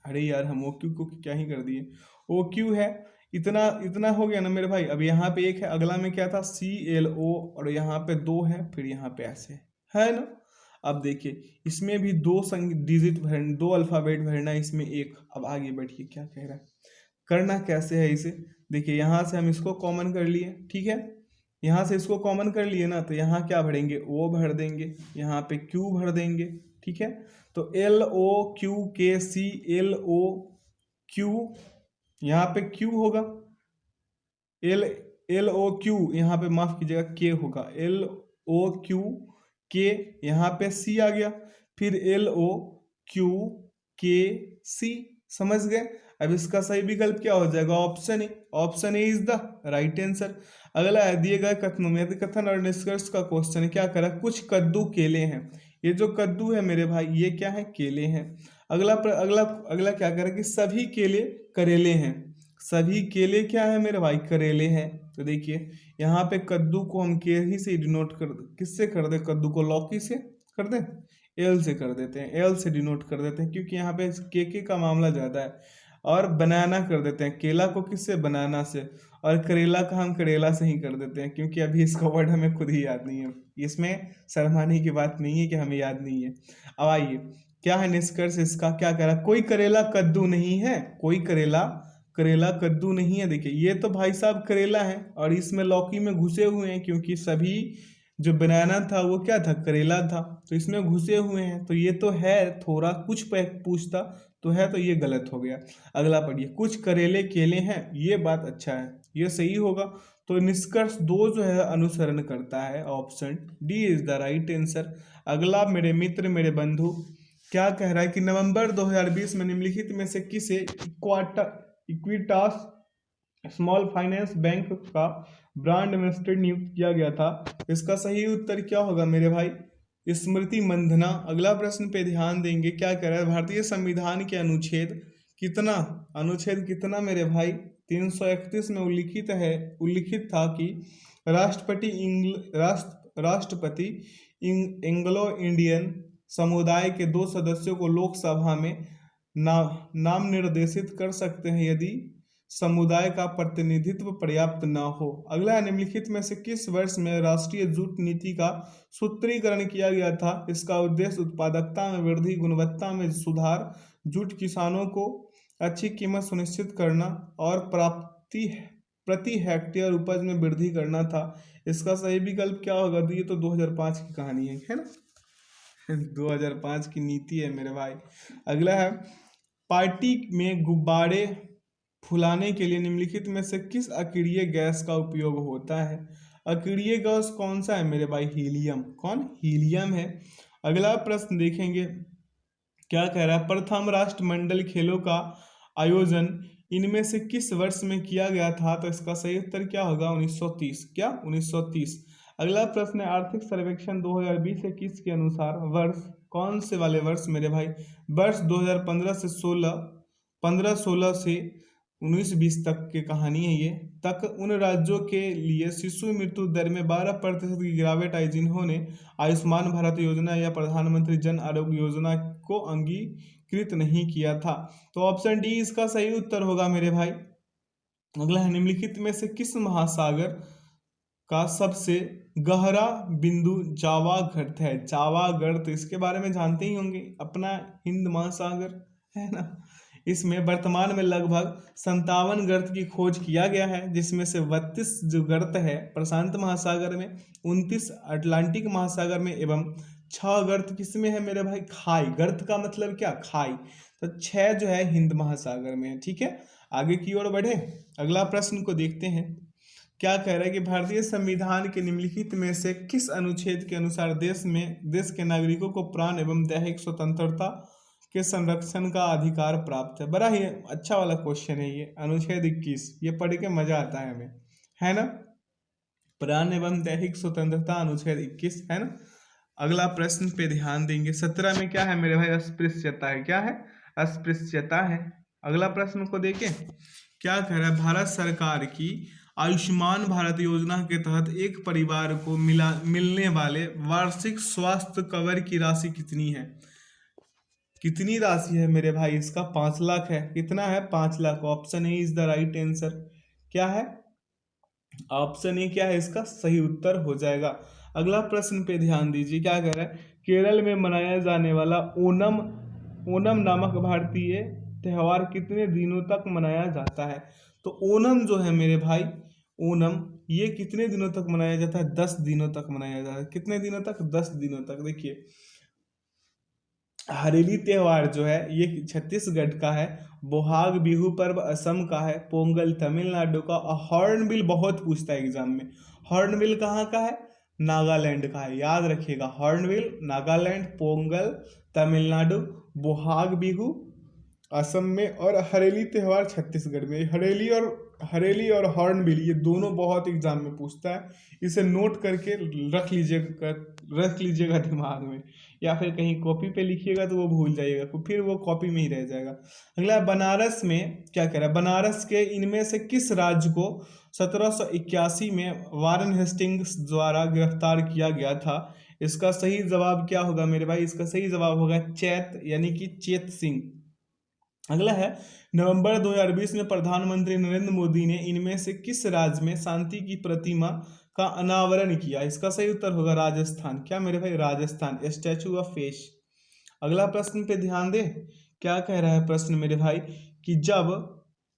अरे यार हम OQ को क्या ही कर दिए, OQ है, इतना हो गया ना मेरे भाई। अब यहाँ पे एक है, अगला में क्या था, CLO, और यहाँ पे 2 है, फिर यहाँ पे ऐसे है ना। अब देखिए इसमें भी 2 अल्फाबेट भरना, इसमें एक। अब आगे बढ़िए, क्या कह रहा है, करना कैसे है इसे, देखिए यहाँ से हम इसको कॉमन कर लिए, ठीक है, यहाँ से इसको कॉमन कर लिए ना, तो यहाँ क्या भरेंगे, O भर देंगे, यहाँ पे Q भर देंगे, ठीक है। तो LOQKC, LOQ, यहाँ पे Q होगा, LOQ, यहाँ पे माफ कीजिएगा K होगा, LOQK, यहाँ पे C आ गया, फिर LOQKC, समझ गए। अब इसका सही विकल्प क्या हो जाएगा, option A is the right answer. अगला है, दिए गए कथनों में यदि कथन और निष्कर्ष का क्वेश्चन, क्या करा, कुछ कद्दू केले हैं, ये जो कद्दू है मेरे भाई ये क्या है, केले हैं। अगला क्या करें कि सभी केले करेले हैं, सभी केले क्या है मेरे भाई, करेले हैं। तो देखिए यहाँ पे कद्दू को हम के ही से डिनोट किससे कर दे, कद्दू को लौकी से कर दे, एल से कर देते हैं, एल से डिनोट कर देते हैं, क्योंकि यहाँ पे के का मामला ज्यादा है। और बनाना कर देते हैं, केला को किससे, बनाना से, और करेला का हम करेला से ही कर देते हैं, क्योंकि अभी इसका वर्ड हमें खुद ही याद नहीं है। इसमें शर्माने की बात नहीं है कि हमें याद नहीं है। अब आइए क्या है निष्कर्ष इसका, क्या कह रहा, कोई करेला कद्दू नहीं है, कोई करेला कद्दू नहीं है। देखिए ये तो भाई साहब करेला है और इसमें लौकी में घुसे हुए हैं, क्योंकि सभी जो बनाना था वो क्या था, करेला था, तो इसमें घुसे हुए हैं, तो ये तो है थोड़ा कुछ पूछता तो है, तो ये गलत हो गया। अगला पढ़िए, कुछ करेले केले हैं, ये बात अच्छा है, ये सही होगा। तो निष्कर्ष दो जो है अनुसरण करता है, option D is the right answer. अगला मेरे मित्र मेरे बंधु क्या कह रहा है कि नवंबर 2020 में निम्नलिखित में से किसे इक्विटास स्मॉल फाइनेंस बैंक का ब्रांड एम्बेसडर नियुक्त किया गया था। इसका सही उत्तर क्या होगा मेरे भाई, स्मृति मंधना। अगला प्रश्न पे ध्यान देंगे, क्या कह रहा है, भारतीय संविधान के अनुच्छेद कितना मेरे भाई, 331 में उल्लिखित था कि राष्ट्रपति एंग्लो इंडियन समुदाय के 2 सदस्यों को लोकसभा में नाम निर्देशित कर सकते हैं यदि समुदाय का प्रतिनिधित्व पर्याप्त न हो। अगला है, निम्नलिखित में से किस वर्ष में राष्ट्रीय जूट नीति का सूत्रीकरण किया गया था। इसका उद्देश्य उत्पादकता में वृद्धि, गुणवत्ता में सुधार, जूट किसानों को अच्छी कीमत सुनिश्चित करना और प्रति हेक्टेयर उपज में वृद्धि करना था। इसका सही विकल्प क्या होगा, तो ये तो 2005 की कहानी है ना 2005 की नीति है मेरे भाई। अगला है, पार्टी में गुब्बारे फुलाने के लिए निम्नलिखित में से किस अक्रिय गैस का उपयोग होता है। अक्रिय गैस कौन सा है मेरे भाई, हीलियम। कौन, हीलियम है। अगला प्रश्न देखेंगे, क्या कह रहा है, प्रथम राष्ट्रमंडल खेलों का आयोजन इनमें से किस वर्ष में किया गया था। तो इसका सही उत्तर क्या होगा, 1930। क्या, 1930। अगला प्रश्न है, आर्थिक सर्वेक्षण 2020-21 के अनुसार वर्ष कौन से वाले वर्ष मेरे भाई, वर्ष 2015 से 15-16 से 19-20 तक की कहानी है ये, तक उन राज्यों के लिए शिशु मृत्यु दर में 12% की गिरावट आई जिन्होंने आयुष्मान भारत योजना या प्रधानमंत्री जन आरोग्य योजना को अंगीकृत नहीं किया था। तो ऑप्शन डी इसका सही उत्तर होगा मेरे भाई। अगला है, निम्नलिखित में से किस महासागर का सबसे गहरा बिंदु जावा गर्त है। जावा गर्त, इसके बारे में जानते ही होंगे, अपना हिंद महासागर है ना, इसमें वर्तमान में लगभग 57 गर्त की खोज किया गया है, जिसमें से 32 जो गर्त है प्रशांत महासागर में, 29 अटलांटिक महासागर में एवं 6 गर्त किसमें है मेरे भाई, खाई। गर्त का मतलब क्या, खाई। तो 6 जो है हिंद महासागर में है। ठीक है, आगे की ओर बढ़े, अगला प्रश्न को देखते हैं। क्या कह रहा है कि भारतीय संविधान के निम्नलिखित में से किस अनुच्छेद के अनुसार देश के नागरिकों को प्राण एवं दैहिक स्वतंत्रता के संरक्षण का अधिकार प्राप्त है। बड़ा ही अच्छा वाला क्वेश्चन है ये, अनुच्छेद 21, ये पढ़ के मजा आता है हमें, है ना। प्राण एवं दैहिक स्वतंत्रता अनुच्छेद 21 है ना। अगला प्रश्न पे ध्यान देंगे, 17 में क्या है मेरे भाई, अस्पृश्यता है। क्या है, अस्पृश्यता है। अगला प्रश्न को देखें, क्या कह रहा है, भारत सरकार की आयुष्मान भारत योजना के तहत एक परिवार को मिलने वाले वार्षिक स्वास्थ्य कवर की राशि कितनी है। कितनी राशि है मेरे भाई, इसका 5 लाख है। कितना है, 5 lakh. Option A is the right answer. क्या है, ऑप्शन ए क्या है इसका सही उत्तर हो जाएगा। अगला प्रश्न पे ध्यान दीजिए, क्या कह रहा है, केरल में मनाया जाने वाला ओनम नामक भारतीय त्यौहार कितने दिनों तक मनाया जाता है। तो ओनम जो है मेरे भाई, ओनम ये कितने दिनों तक मनाया जाता है, 10 दिनों तक मनाया जाता है। कितने दिनों तक, 10 दिनों तक। देखिए, हरेली त्यौहार जो है ये छत्तीसगढ़ का है, बोहाग बिहू पर्व असम का है, पोंगल तमिलनाडु का, और हॉर्नबिल बहुत पूछता है एग्जाम में। हॉर्नबिल कहाँ का है, नागालैंड का है, याद रखिएगा। हॉर्नबिल नागालैंड, पोंगल तमिलनाडु, बोहाग बिहू असम में, और हरेली त्यौहार छत्तीसगढ़ में। हरेली और हॉर्नबिल ये दोनों बहुत एग्जाम में पूछता है, इसे नोट करके रख लीजिएगा दिमाग में, या फिर कहीं कॉपी पे लिखिएगा तो वो भूल जाइएगा, तो फिर वो कॉपी में ही रह जाएगा। अगला, बनारस में क्या कह रहा है, बनारस के इनमें से किस राज्य को 1781 में वारेन हेस्टिंग्स द्वारा गिरफ्तार किया गया था। इसका सही जवाब क्या होगा मेरे भाई, इसका सही जवाब होगा चैत, यानी कि चेत सिंह। अगला है, नवंबर 2020 में प्रधानमंत्री नरेंद्र मोदी ने इनमें से किस राज्य में शांति की प्रतिमा का अनावरण किया। इसका सही उत्तर होगा राजस्थान। क्या मेरे भाई, राजस्थान, स्टैचू ऑफ पीस। अगला प्रश्न पे ध्यान दे, क्या कह रहा है प्रश्न मेरे भाई, कि जब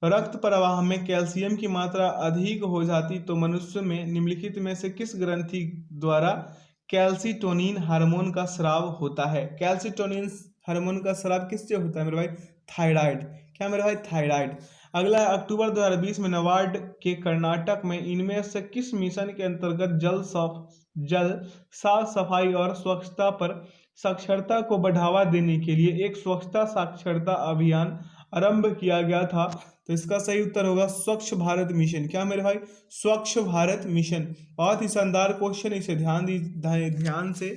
रक्त प्रवाह में कैल्शियम की मात्रा अधिक हो जाती तो मनुष्य में निम्नलिखित में से किस ग्रंथि द्वारा कैल्सिटोनिन हार्मोन का स्राव होता है? कैल्सिटोनिन हार्मोन का स्राव किससे होता है मेरे भाई? थायराइड। क्या मेरे भाई? थायराइड। अगला है, अक्टूबर 2020 में नाबार्ड के कर्नाटक में इनमें से किस मिशन के अंतर्गत जल साफ सफाई और स्वच्छता पर साक्षरता को बढ़ावा देने के लिए एक स्वच्छता साक्षरता अभियान आरंभ किया गया था? तो इसका सही उत्तर होगा स्वच्छ भारत मिशन। क्या मेरे भाई? स्वच्छ भारत मिशन। बहुत ही शानदार क्वेश्चन, इसे ध्यान से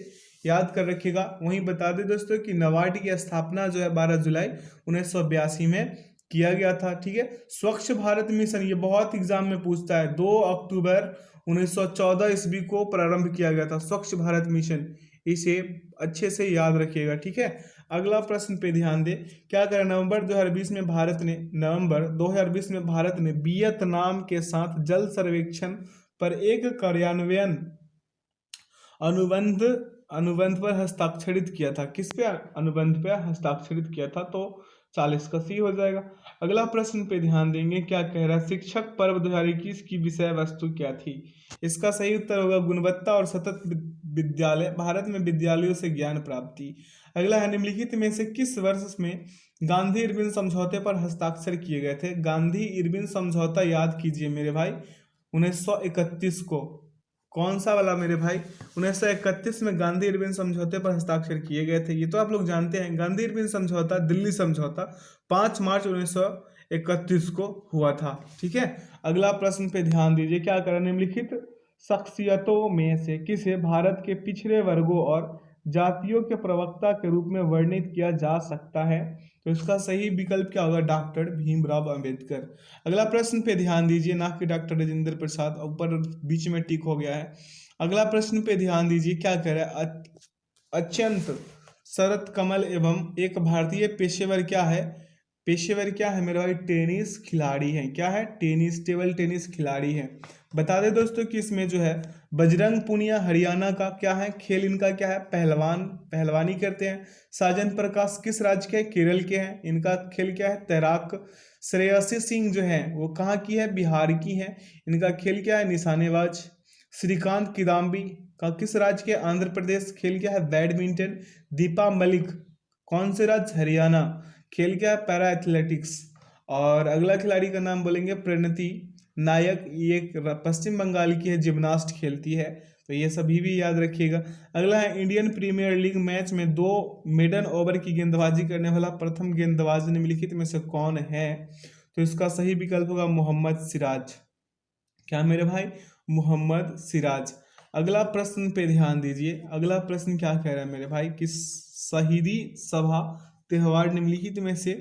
याद कर रखिएगा। वहीं बता दें दोस्तों कि नाबार्ड की स्थापना जो है 12 जुलाई 1982 में किया गया था। ठीक है, स्वच्छ भारत मिशन ये बहुत एग्जाम में पूछता है। 2 अक्टूबर 1914 ईस्वी को प्रारंभ किया गया था स्वच्छ भारत मिशन, इसे अच्छे से याद रखिएगा। ठीक है, अगला प्रश्न पे ध्यान दे। क्या करें, नवंबर 2020 में भारत ने वियतनाम के साथ जल सर्वेक्षण पर एक कार्यान्वयन अनुबंध अनुबंध पर हस्ताक्षरित किया था। किस पे अनुबंध पे हस्ताक्षरित किया था? तो 40 का सी हो जाएगा। अगला प्रश्न पे ध्यान देंगे। क्या कह रहा है, शिक्षक पर्व 2021 की विषय वस्तु क्या थी? इसका सही उत्तर होगा गुणवत्ता और सतत विद्यालय, भारत में विद्यालयों से ज्ञान प्राप्ति। अगला है, निम्नलिखित में से किस वर्ष में गांधी इरविन समझौते पर हस्ताक्षर किए गए थे? गांधी इरविन समझौता याद कीजिए मेरे भाई, 1931 को। कौन सा वाला मेरे भाई? 1931 में गांधी इरविन समझौते पर हस्ताक्षर किए गए थे। ये तो आप लोग जानते हैं। गांधी इरविन समझौता, दिल्ली समझौता 5 मार्च 1931 को हुआ था। ठीक है, अगला प्रश्न पे ध्यान दीजिए। क्या करें, निम्नलिखित शख्सियतों में से किसे भारत के पिछड़े वर्गों और जातियों के प्रवक्ता के रूप में वर्णित किया जा सकता है? तो इसका सही विकल्प क्या होगा? डॉक्टर भीमराव अंबेडकर। अगला प्रश्न पे ध्यान दीजिए, ना कि डॉक्टर राजेंद्र प्रसाद, ऊपर बीच में टिक हो गया है। अगला प्रश्न पे ध्यान दीजिए। क्या कह रहा है, अत्यंत शरत कमल एवं एक भारतीय पेशेवर क्या है? पेशेवर क्या है मेरे भाई? टेनिस खिलाड़ी है। क्या है? टेनिस, टेबल टेनिस खिलाड़ी है। बता दें दोस्तों कि इसमें जो है बजरंग पूनिया हरियाणा का क्या है खेल, इनका क्या है? पहलवानी करते हैं। साजन प्रकाश किस राज्य के? केरल के हैं। इनका खेल क्या है? तैराक। श्रेयसी सिंह जो है वो कहाँ की है? बिहार की है। इनका खेल क्या है? निशानेबाज। श्रीकांत किदाम्बी का किस राज्य के? आंध्र प्रदेश। खेल क्या है? बैडमिंटन। दीपा मलिक कौन से राज्य? हरियाणा। खेल क्या है? Para athletics. और अगला खिलाड़ी का नाम बोलेंगे प्रणति नायक, ये पश्चिम बंगाल की है, जिम्नास्ट खेलती है। तो ये सभी भी याद रखिएगा। अगला है, इंडियन प्रीमियर लीग मैच में 2 मेडन ओवर की गेंदबाजी करने वाला प्रथम गेंदबाज निम्नलिखित में से कौन है? तो इसका सही विकल्प होगा मोहम्मद सिराज। क्या मेरे भाई? मोहम्मद सिराज। अगला प्रश्न पे ध्यान दीजिए। अगला प्रश्न क्या कह रहा है मेरे भाई कि शहीदी सभा त्योहार निम्नलिखित में से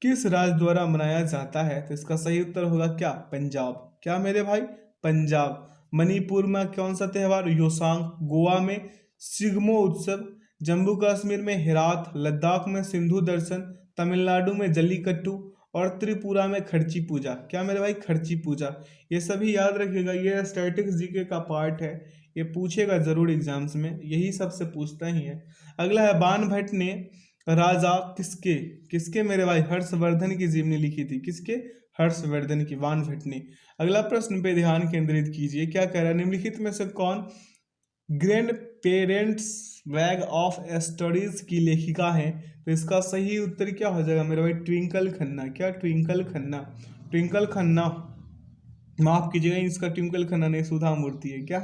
किस राज्य द्वारा मनाया जाता है? तो इसका सही उत्तर होगा क्या? पंजाब। क्या मेरे भाई? पंजाब। मणिपुर में कौन सा त्यौहार? योसांग। गोवा में सिग्मो उत्सव। जम्मू कश्मीर में हेरात। लद्दाख में सिंधु दर्शन। तमिलनाडु में जल्लीकट्टू। और त्रिपुरा में खर्ची पूजा। क्या मेरे भाई? खर्ची पूजा। ये सभी याद रखिएगा, ये स्टैटिक्स जीके का पार्ट है, ये पूछेगा जरूर एग्जाम्स में, यही सबसे पूछता ही है। अगला है, बाणभट्ट ने राजा किसके किसके मेरे भाई? हर्षवर्धन की जीवनी लिखी थी। किसके? हर्षवर्धन की, बाणभट्ट ने। अगला प्रश्न पे ध्यान केंद्रित कीजिए। क्या कह रहा है, निम्नलिखित में से कौन ग्रैंड पेरेंट्स वैग ऑफ स्टडीज की लेखिका है? तो इसका सही उत्तर क्या हो जाएगा मेरे भाई? ट्विंकल खन्ना। क्या? ट्विंकल खन्ना। ट्विंकल खन्ना, माफ कीजिएगा, इसका ट्विंकल खन्ना नहीं, सुधा मूर्ति है। क्या?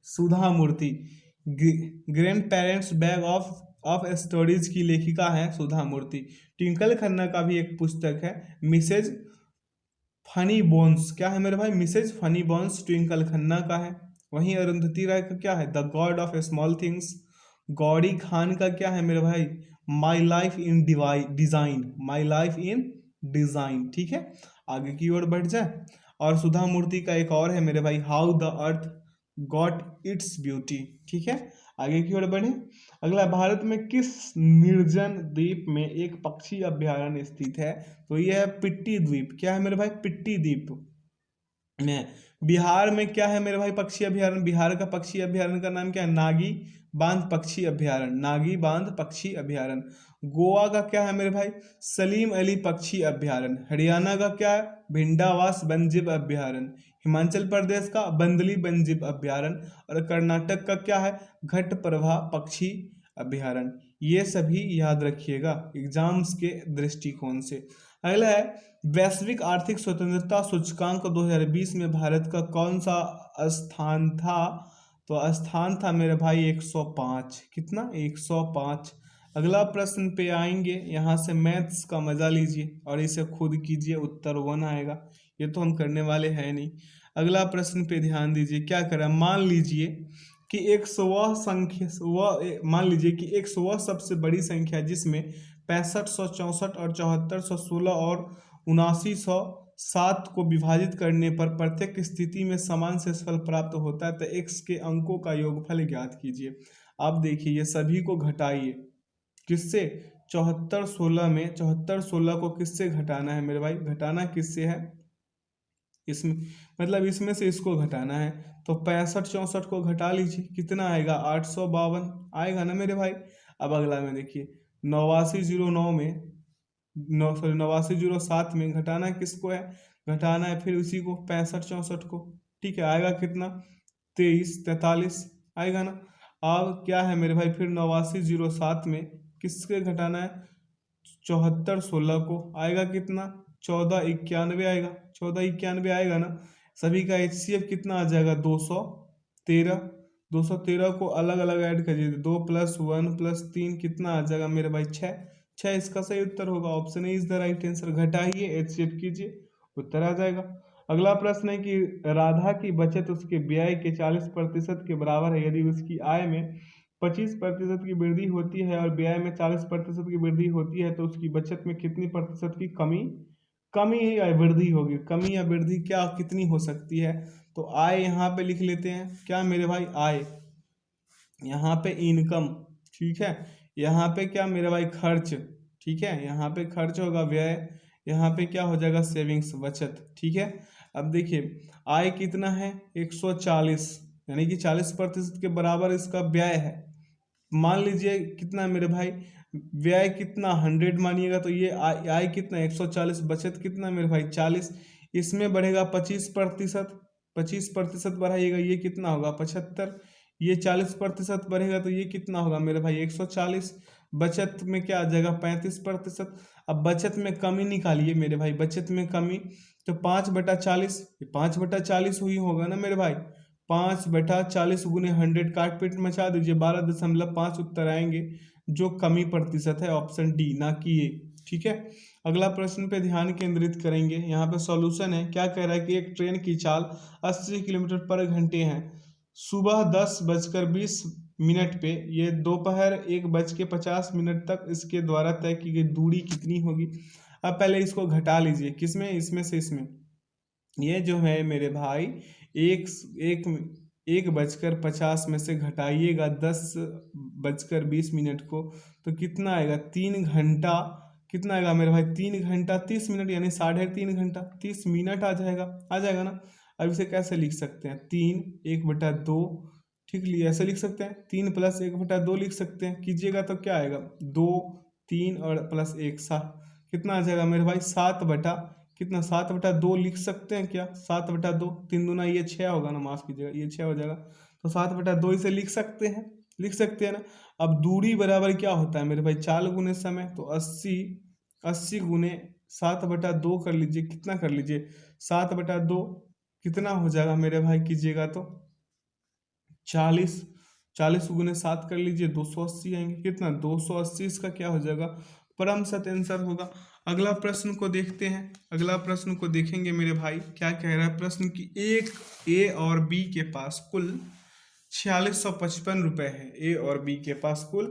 Sudha Murthy. Grandparents bag of stories की लेखिका है सुधा मूर्ति। ट्विंकल खन्ना का भी एक पुस्तक है, मिसेज फनी बोन्स। क्या है मेरे भाई? Mrs funny bones Twinkle Khanna का है। वहीं अरुंधति राय का क्या है? The god of small things. Gauri Khan का क्या है मेरे भाई? My life in design. My life in design. ठीक है, आगे की ओर बढ़ जाए। और सुधा मूर्ति का एक और है मेरे भाई, how the earth got its beauty. ठीक है, आगे की ओर बढ़े। अगला, भारत में किस निर्जन द्वीप में एक पक्षी अभ्यारण्य स्थित है? तो यह है पिट्टी द्वीप। क्या है मेरे भाई? पिट्टी द्वीप। में। बिहार में क्या है मेरे भाई पक्षी अभयारण्य? बिहार का पक्षी अभयारण्य का नाम क्या है? नागी बांध पक्षी अभयारण्य, नागी बांध पक्षी अभयारण्य। गोवा का क्या है मेरे भाई? सलीम अली पक्षी अभयारण्य। हरियाणा का क्या है? भिंडावास वन्यजीव अभयारण्य। हिमाचल प्रदेश का बंदली वन्यजीव अभयारण्य। और कर्नाटक का क्या है? घटप्रभा पक्षी अभयारण्य। ये सभी याद रखिएगा एग्जाम्स के दृष्टिकोण से। अगला है वैश्विक आर्थिक स्वतंत्रता सूचकांक 2020 में भारत का कौन सा स्थान था? तो स्थान था मेरे भाई 105। कितना? 105। अगला प्रश्न पे आएंगे, यहाँ से मैथ्स का मजा लीजिए और इसे खुद कीजिए, उत्तर 1 आएगा। ये तो हम करने वाले हैं नहीं। अगला प्रश्न पे ध्यान दीजिए, क्या करें? मान लीजिए कि एक वह संख्या मान लीजिए कि एक वह सबसे बड़ी संख्या जिसमें 6500, 64 और 7416 और 7907 को विभाजित करने पर प्रत्येक स्थिति में समान शेषफल प्राप्त होता है, तो x के अंकों का योगफल ज्ञात कीजिए। आप देखिए ये सभी को घटाइए, किससे? 7416 में 7416 को किससे घटाना है मेरे भाई? घटाना किससे है? इसमें मतलब इसमें से इसको घटाना है, तो 65 64 को घटा लीजिए, कितना आएगा? 852 आएगा ना मेरे भाई। अब अगला में देखिए 8909 में 8907 में घटाना किसको है? घटाना है फिर उसी को 65 64 को। ठीक है, आएगा कितना? 2343 आएगा ना। अब क्या है मेरे भाई? फिर 8907 में किसके घटाना है? 7416 को। आएगा कितना? 1491 आएगा। 1491 आएगा ना। सभी का HCF कितना आ जाएगा? 213। 213 को अलग अलग ऐड करिए, 2 + 1 + 3 कितना आ जाएगा मेरे भाई? 6। 6 इसका सही उत्तर होगा, option A is the right answer. घटाइए, HCF कीजिए, उत्तर आ जाएगा। अगला प्रश्न है कि राधा की बचत उसके व्यय के 40% के बराबर है यदि उसकी आय में 25% की वृद्धि होती है और व्यय में 40% की वृद्धि होती है, तो उसकी बचत में कितनी प्रतिशत की कमी कमी ही या वृद्धि होगी? कमी या वृद्धि क्या कितनी हो सकती है? तो आय यहाँ पे लिख लेते हैं, क्या मेरे भाई? आय, यहाँ पे इनकम, ठीक है। यहाँ पे क्या मेरे भाई? खर्च, ठीक है। यहाँ पे खर्च होगा व्यय, यहाँ पे क्या हो जाएगा? सेविंग्स, बचत, ठीक है। अब देखिए आय कितना है? 140, यानी कि 40% के बराबर इसका व्यय है। मान लीजिए कितना मेरे भाई? व्यय कितना? 100 मानिएगा, तो ये आय कितना? 140, बचत कितना मेरे भाई? 40। इसमें बढ़ेगा 25%, 25% बढ़ाइएगा, ये कितना होगा? 75। ये 40% बढ़ेगा तो ये कितना होगा मेरे भाई? 140। बचत में क्या आ जाएगा? 35%। अब बचत में कमी निकालिए मेरे भाई, बचत में कमी, तो 5/40, 5/40 हुई होगा ना मेरे भाई। 5/40 गुने 100, काट पीट मचा दीजिए, 12.5 उत्तर आएंगे, जो कमी प्रतिशत है, ऑप्शन डी, ना कि ए। ठीक है, अगला प्रश्न पे ध्यान केंद्रित करेंगे। यहाँ पे सॉल्यूशन है, क्या कह रहा है कि एक ट्रेन की चाल 80 किलोमीटर/घंटे है। सुबह 10:20 पे ये दोपहर 1:50 तक इसके द्वारा तय की गई दूरी कितनी होगी? अब पहले इसको घटा लीजिए, किसमें? इसमें से इसमें। ये जो है मेरे भाई एक एक 1:50 में से घटाइएगा 10:20 को, तो कितना आएगा? 3 घंटा। कितना आएगा मेरे भाई? 3 घंटा 30 मिनट, यानी 3.5 घंटा 30 मिनट आ जाएगा, आ जाएगा ना। अब इसे कैसे लिख सकते हैं? 3 1/2, ठीक लिए ऐसे लिख सकते हैं, 3 + 1/2 लिख सकते हैं, कीजिएगा तो क्या आएगा? 2 3 और +1 7, कितना आ जाएगा मेरे भाई? 7 बटा कितना? 7/2 लिख सकते हैं क्या? 7/2, 3 दूना ये 6 होगा ना, माफ कीजिएगा, ये 6 हो जाएगा, तो 7/2 इसे लिख सकते हैं, लिख सकते हैं ना। अब दूरी बराबर क्या होता है मेरे भाई? चाल गुने समय, तो 80, 80 गुने 7/2 कर लीजिए, कितना कर लीजिए? 7/2 कितना हो जाएगा मेरे भाई? कीजिएगा तो 40, 40 गुने 7 कर लीजिए, 280 आएंगे, कितना? 280 इसका क्या हो जाएगा? परम सत्य आंसर होगा। अगला प्रश्न को देखते हैं, अगला प्रश्न को देखेंगे मेरे भाई, क्या कह रहा है प्रश्न की? एक ए और बी के पास कुल 4655 रुपए है। ए और बी के पास कुल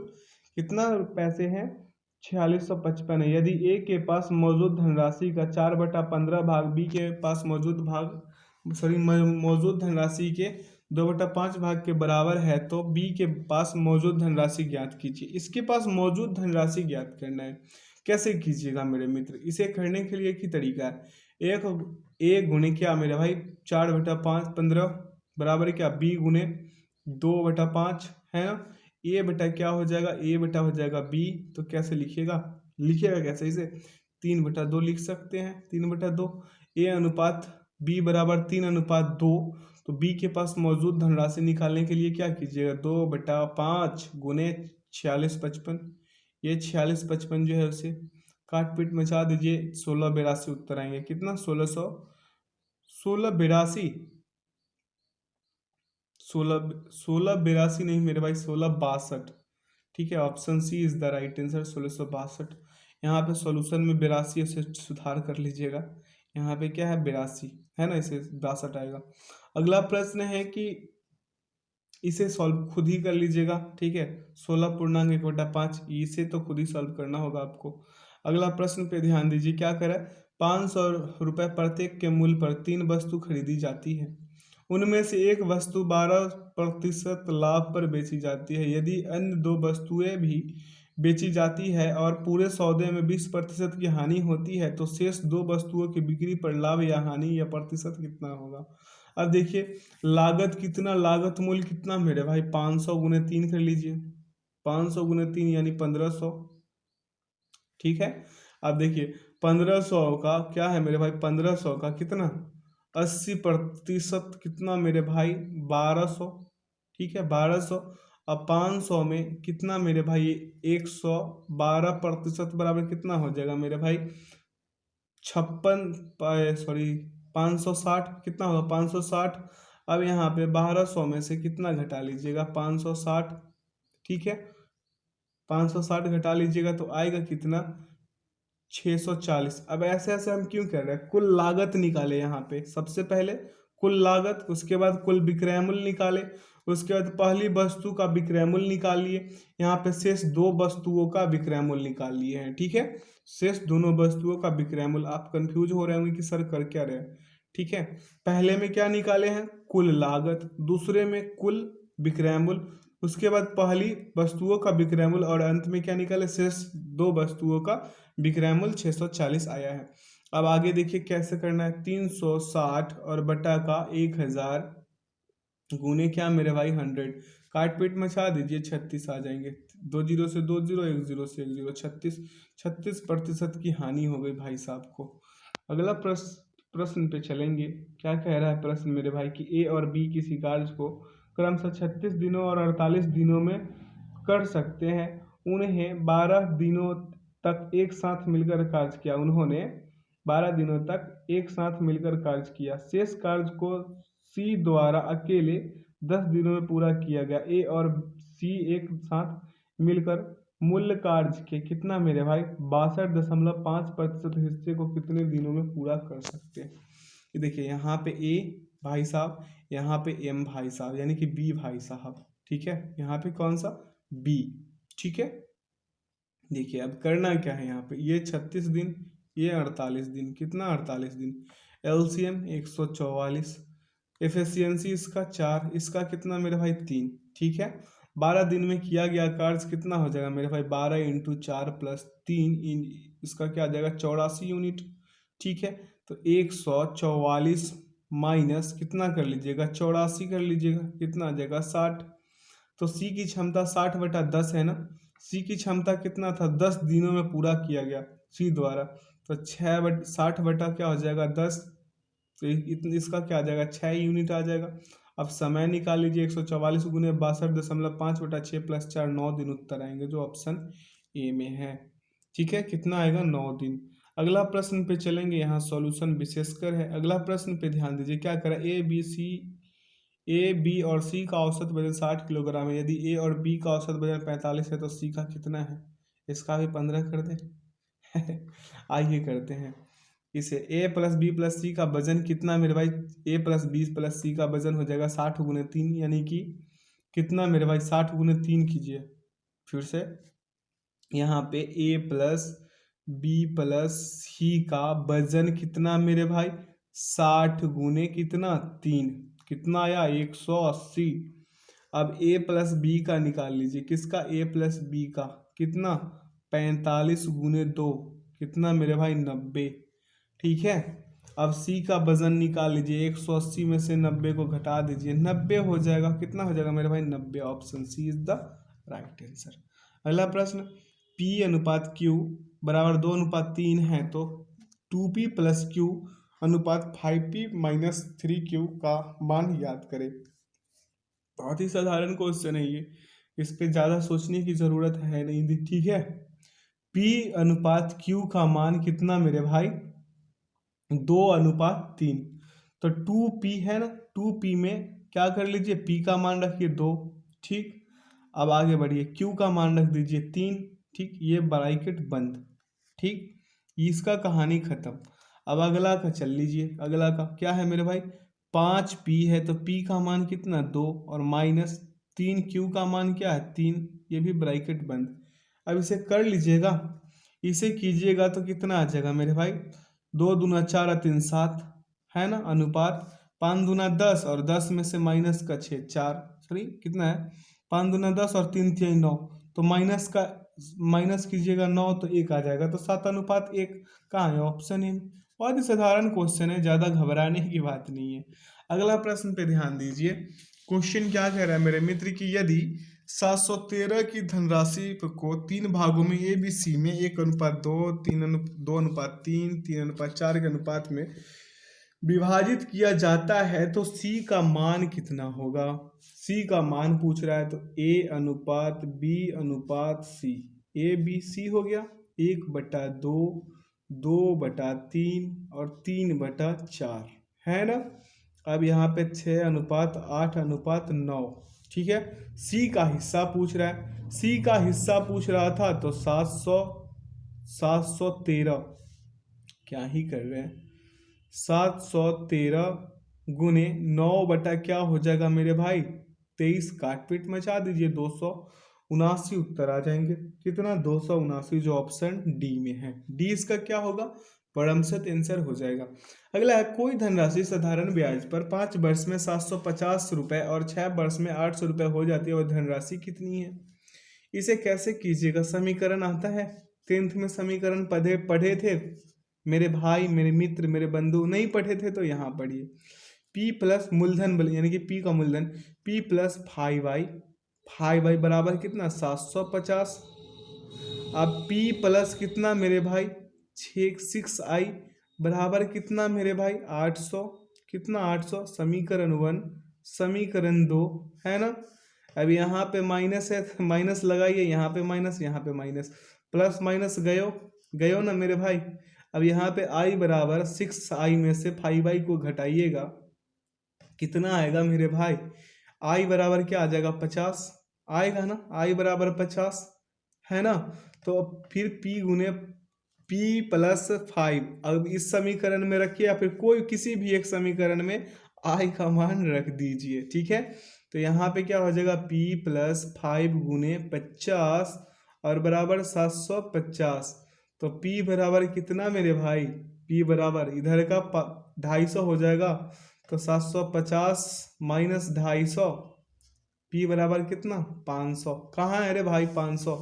कितना पैसे हैं? 4655 है। यदि ए के पास मौजूद धनराशि का 4/15 भाग बी के पास मौजूद धनराशि के 2/5 भाग के बराबर है, तो बी के पास मौजूद धनराशि ज्ञात कीजिए। इसके पास मौजूद धनराशि ज्ञात करना है, कैसे कीजिएगा मेरे मित्र? इसे करने के लिए एक ही तरीका है, एक ए गुने क्या मेरे भाई 4/5 15 बराबर क्या बी गुने 2/5 है ना। ए बेटा क्या हो जाएगा, ए बेटा हो जाएगा बी। तो कैसे लिखिएगा, लिखिएगा कैसे इसे 3/2 लिख सकते हैं, 3/2। ए अनुपात बी बराबर 3/2। तो बी के पास मौजूद धनराशि निकालने के लिए क्या कीजिएगा, 2/5 गुने 46/55। ये 46/55 जो है उसे काट पीट मचा दीजिए, 1682 उत्तर आएंगे। कितना 1682 1682 नहीं मेरे भाई 1662। ठीक है, option C is the right answer 1662। यहाँ पे सॉल्यूशन में 82 से सुधार कर लीजिएगा। यहाँ पे क्या है 82 है ना, इसे 62 आएगा। अगला प्रश्न है कि इसे सॉल्व खुद ही कर लीजिएगा। ठीक है, 16.1/5 इसे तो खुद ही सॉल्व करना होगा आपको। अगला प्रश्न पे ध्यान दीजिए, क्या करें 500 रुपये प्रत्येक के मूल्य पर 3 वस्तु खरीदी जाती है। उनमें से एक वस्तु 12% लाभ पर बेची जाती है। यदि अन्य 2 वस्तुएं भी बेची जाती है और पूरे सौदे में 20% की हानि होती है, तो शेष 2 वस्तुओं की बिक्री पर लाभ या हानि या प्रतिशत कितना होगा। अब देखिए लागत कितना, लागत मूल्य कितना मेरे भाई 500 गुने 3 कर लीजिए, 500 गुने 3 यानी 1500। ठीक है, अब देखिए 1500 का क्या है मेरे भाई, 1500 का कितना 80% कितना मेरे भाई 1200। ठीक है 1200। अब 500 में कितना मेरे भाई 112% बराबर कितना हो जाएगा मेरे भाई 560 कितना होगा 560। अब यहाँ पे 1200 में से कितना घटा लीजिएगा 560। ठीक है 560 घटा लीजिएगा तो आएगा कितना 640। अब ऐसे ऐसे हम क्यों कर रहे हैं, कुल लागत निकाले यहाँ पे, सबसे पहले कुल लागत, उसके बाद कुल विक्रय मूल्य निकाले, उसके बाद पहली वस्तु का विक्रय मूल्य निकाल लिए, यहाँ पे शेष 2 वस्तुओं का विक्रय मूल्य निकाल लिए हैं। ठीक है, शेष दोनों वस्तुओं का विक्रय मूल्य। आप कंफ्यूज हो रहे होंगे कि सर कर क्या रहे हैं। ठीक है, पहले में क्या निकाले हैं कुल लागत, दूसरे में कुल विक्रय मूल्य, उसके बाद पहली वस्तुओं का विक्रय मूल्य और अंत में क्या निकाले शेष 2 वस्तुओं का विक्रय मूल्य 640 आया है। अब आगे देखिए कैसे करना है, 360 और बटा का 1000 गुने क्या मेरे भाई 100, काट पीट मचा दीजिए 36 आ जाएंगे, 2 जीरो से 2 जीरो, 1 जीरो से 1 जीरो, 36% की हानि हो गई भाई साहब को। अगला प्रश्न पे चलेंगे, क्या कह रहा है प्रश्न मेरे भाई कि ए और बी किसी कार्य को क्रमशः 36 दिनों और 48 दिनों में कर सकते हैं। उन्हें 12 दिनों तक एक साथ मिलकर कार्य किया, उन्होंने 12 दिनों तक एक साथ मिलकर कार्य किया। शेष कार्य को सी द्वारा अकेले 10 दिनों में पूरा किया गया। ए और सी एक साथ मिलकर मूल्य कार्य के कितना मेरे भाई 62.5% हिस्से को कितने दिनों में पूरा कर सकते हैं। ये देखिए यहाँ पे ए भाई साहब, यहाँ पे एम भाई साहब, यानी कि बी भाई साहब। ठीक है, यहाँ पे कौन सा बी। ठीक है, देखिए अब करना क्या है, यहाँ पे ये 36 दिन, ये 48 दिन, कितना 48 दिन, एलसीएम 144, एफिशिएंसी इसका 4, इसका कितना मेरे भाई 3। ठीक है, 12 दिन में किया गया कार्य कितना हो जाएगा मेरे भाई 12 × 4 + 3 इसका क्या आ जाएगा 84 यूनिट। ठीक है, तो 144 माइनस कितना कर लीजिएगा 84 कर लीजिएगा, कितना आ जाएगा 60। तो सी की क्षमता 60/10 है ना, सी की क्षमता कितना था 10 दिनों में पूरा किया गया सी द्वारा, तो 60 बटा क्या हो जाएगा 10, तो इसका क्या आ जाएगा 6 यूनिट आ जाएगा। अब समय निकाल लीजिए 144 गुने 62.5/6 + 4 9 दिन उत्तर आएंगे, जो ऑप्शन ए में है। ठीक है, कितना आएगा 9 दिन। अगला प्रश्न पे चलेंगे, यहाँ सॉल्यूशन विशेषकर है। अगला प्रश्न पे ध्यान दीजिए, क्या करें ए बी और सी का औसत वजन 60 किलोग्राम है। यदि ए और बी का औसत वजन 45 है तो सी का कितना है, इसका भी 15 कर दें आइए करते हैं इसे। ए प्लस बी प्लस सी का वजन कितना मेरे भाई, ए प्लस बी प्लस सी का वजन हो जाएगा 60 गुने 3, यानी कि कितना मेरे भाई 60 गुने 3 कीजिए फिर से। यहाँ पे ए प्लस बी प्लस सी का वजन कितना मेरे भाई 60 गुने कितना 3, कितना आया 180। अब ए प्लस बी का निकाल लीजिए, किसका ए प्लस बी का, कितना 45 गुने 2, कितना मेरे भाई 90। ठीक है, अब सी का वजन निकाल लीजिए, 180 में से 90 को घटा दीजिए, 90 हो जाएगा। कितना हो जाएगा मेरे भाई? 90। Option C is the right answer. अगला प्रश्न, P अनुपात Q बराबर 2:3 है तो 2P प्लस Q अनुपात 5P माइनस 3Q का मान याद करें। बहुत ही साधारण क्वेश्चन है ये, इस पे ज़्यादा सोचने की ज़रूरत है नहीं, ठीक है। P अनुपात Q का मान कितना मेरे भाई? 2:3। तो 2P है ना, 2P में क्या कर लीजिए, P का मान रखिए 2, ठीक। अब आगे बढ़िए, Q का मान रख दीजिए 3, ठीक। ये ब्रैकेट बंद, ठीक। इसका कहानी खत्म। अब अगला का चल लीजिए, अगला का क्या है मेरे भाई? 5P है तो P का मान कितना? 2 और माइनस 3Q का मान क्या है? 3। ये भी ब्रैकेट बंद। अब इसे कर लीजिएगा, इसे कीजिएगा तो कितना आ जाएगा मेरे भाई? 2 दूना 4 3 7 है ना, अनुपात 5 दूना 10 और 10 में से माइनस का 6 4, सॉरी कितना है? 5 दूना 10 और 3 3 9, तो माइनस कीजिएगा 9 तो 1 आ जाएगा, तो 7:1 कहाँ है? Option A. बहुत ही साधारण क्वेश्चन है, ज़्यादा घबराने की बात नहीं है। अगला प्रश्न पे ध्यान दीजिए। क्वेश्चन क्या कह रहा है मेरे मित्र की, यदि 713 की धनराशि को 3 भागों में ABC में 1:2, 2:3, 3:4 के अनुपात में विभाजित किया जाता है तो C का मान कितना होगा? C का मान पूछ रहा है, तो A:B:C, ABC हो गया 1/2, 2/3 और 3/4, है ना। अब यहाँ पे 6:8:9, ठीक है। सी का हिस्सा पूछ रहा है, सी का हिस्सा पूछ रहा था तो 713, क्या ही कर रहे हैं, 713 गुने 9 बटा क्या हो जाएगा मेरे भाई? 23। काट पीट मचा दीजिए, 279 उत्तर आ जाएंगे। कितना? 279, जो ऑप्शन डी में है। डी इसका क्या होगा? परमशत आंसर हो जाएगा। अगला है, कोई धनराशि साधारण ब्याज पर 5 वर्ष में 750 रुपए और 6 वर्ष में 800 रुपए हो जाती है, और धनराशि कितनी है? इसे कैसे कीजिएगा? समीकरण आता है, 10th में समीकरण पढ़े थे मेरे भाई, मेरे मित्र, मेरे बंधु। नहीं पढ़े थे तो यहाँ पढ़िए। P प्लस मूलधन यानी कि P का मूलधन P प्लस 5y बराबर कितना? 750। अब P प्लस कितना मेरे भाई? 6i बराबर कितना मेरे भाई? 800। कितना? 800। समीकरण 1, समीकरण 2, है ना। अब यहाँ पे माइनस है, माइनस लगाइए, यहाँ पे माइनस, यहाँ पे माइनस, प्लस माइनस गयो ना मेरे भाई। अब यहाँ पे i बराबर 6i में से 5i को घटाइएगा, कितना आएगा मेरे भाई? i बराबर क्या आ जाएगा? 50 आएगा ना, i बराबर 50, है ना। तो अब फिर P गुने P प्लस 5 अब इस समीकरण में रखिए, या फिर कोई किसी भी एक समीकरण में i का मान रख दीजिए, ठीक है। तो यहाँ पे क्या हो जाएगा? P प्लस 5 गुने 50 और बराबर 750। तो P बराबर कितना मेरे भाई? P बराबर इधर का 250 हो जाएगा, तो 750 माइनस 250, P बराबर कितना? 500। कहाँ है रे भाई 500?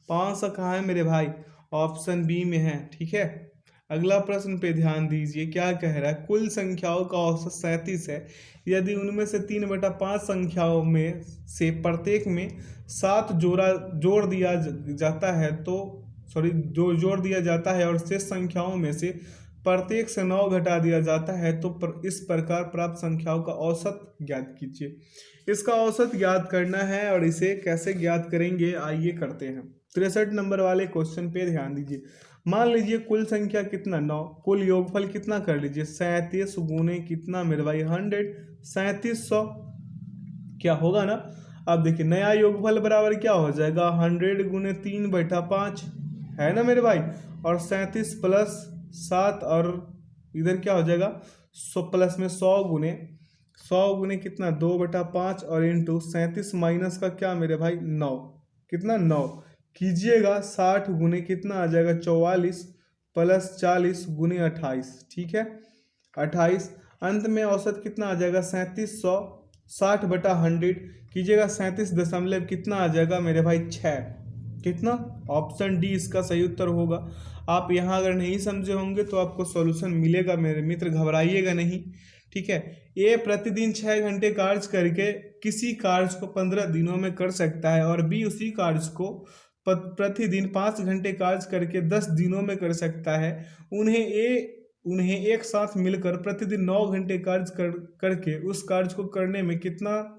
500 कहाँ है मेरे भाई? ऑप्शन बी में है, ठीक है। अगला प्रश्न पे ध्यान दीजिए, क्या कह रहा है? कुल संख्याओं का औसत 37 है, यदि उनमें से 3/5 संख्याओं में से प्रत्येक में 7 जोड़ दिया जाता है तो जोड़ दिया जाता है और शेष संख्याओं में से प्रत्येक से 9 घटा दिया जाता है, तो इस प्रकार प्राप्त संख्याओं का औसत ज्ञात कीजिए। इसका औसत ज्ञात करना है, और इसे कैसे ज्ञात करेंगे आइए करते हैं। 63 नंबर वाले क्वेश्चन पे ध्यान दीजिए। मान लीजिए कुल संख्या कितना? 9। कुल योगफल कितना कर लीजिए? 37 गुने कितना मेरे भाई? 100, 3700, क्या होगा ना। अब देखिए नया योगफल बराबर क्या हो जाएगा? 100 गुने 3/5, है ना मेरे भाई। और 37 प्लस 7 और इधर क्या हो जाएगा? 100 प्लस में 100 गुने कितना? 2/5 और इंटू 37 माइनस का क्या मेरे भाई? 9। कितना? 9 कीजिएगा, 60 गुने कितना आ जाएगा? 44 प्लस 40 गुने 28, ठीक है 28। अंत में औसत कितना आ जाएगा? 3700। 60/100 कीजिएगा, 37 दशमलव कितना आ जाएगा मेरे भाई? 6। कितना? ऑप्शन डी इसका सही उत्तर होगा। आप यहाँ अगर नहीं समझे होंगे तो आपको सॉल्यूशन मिलेगा मेरे मित्र, घबराइएगा नहीं। ठीक है, ए प्रतिदिन 6 घंटे कार्य करके किसी कार्य को 15 दिनों में कर सकता है, और बी उसी कार्य को प्रतिदिन 5 घंटे कार्य करके 10 दिनों में कर सकता है। उन्हें एक साथ मिलकर प्रतिदिन 9 घंटे कार्य करके उस कार्य को करने में कितना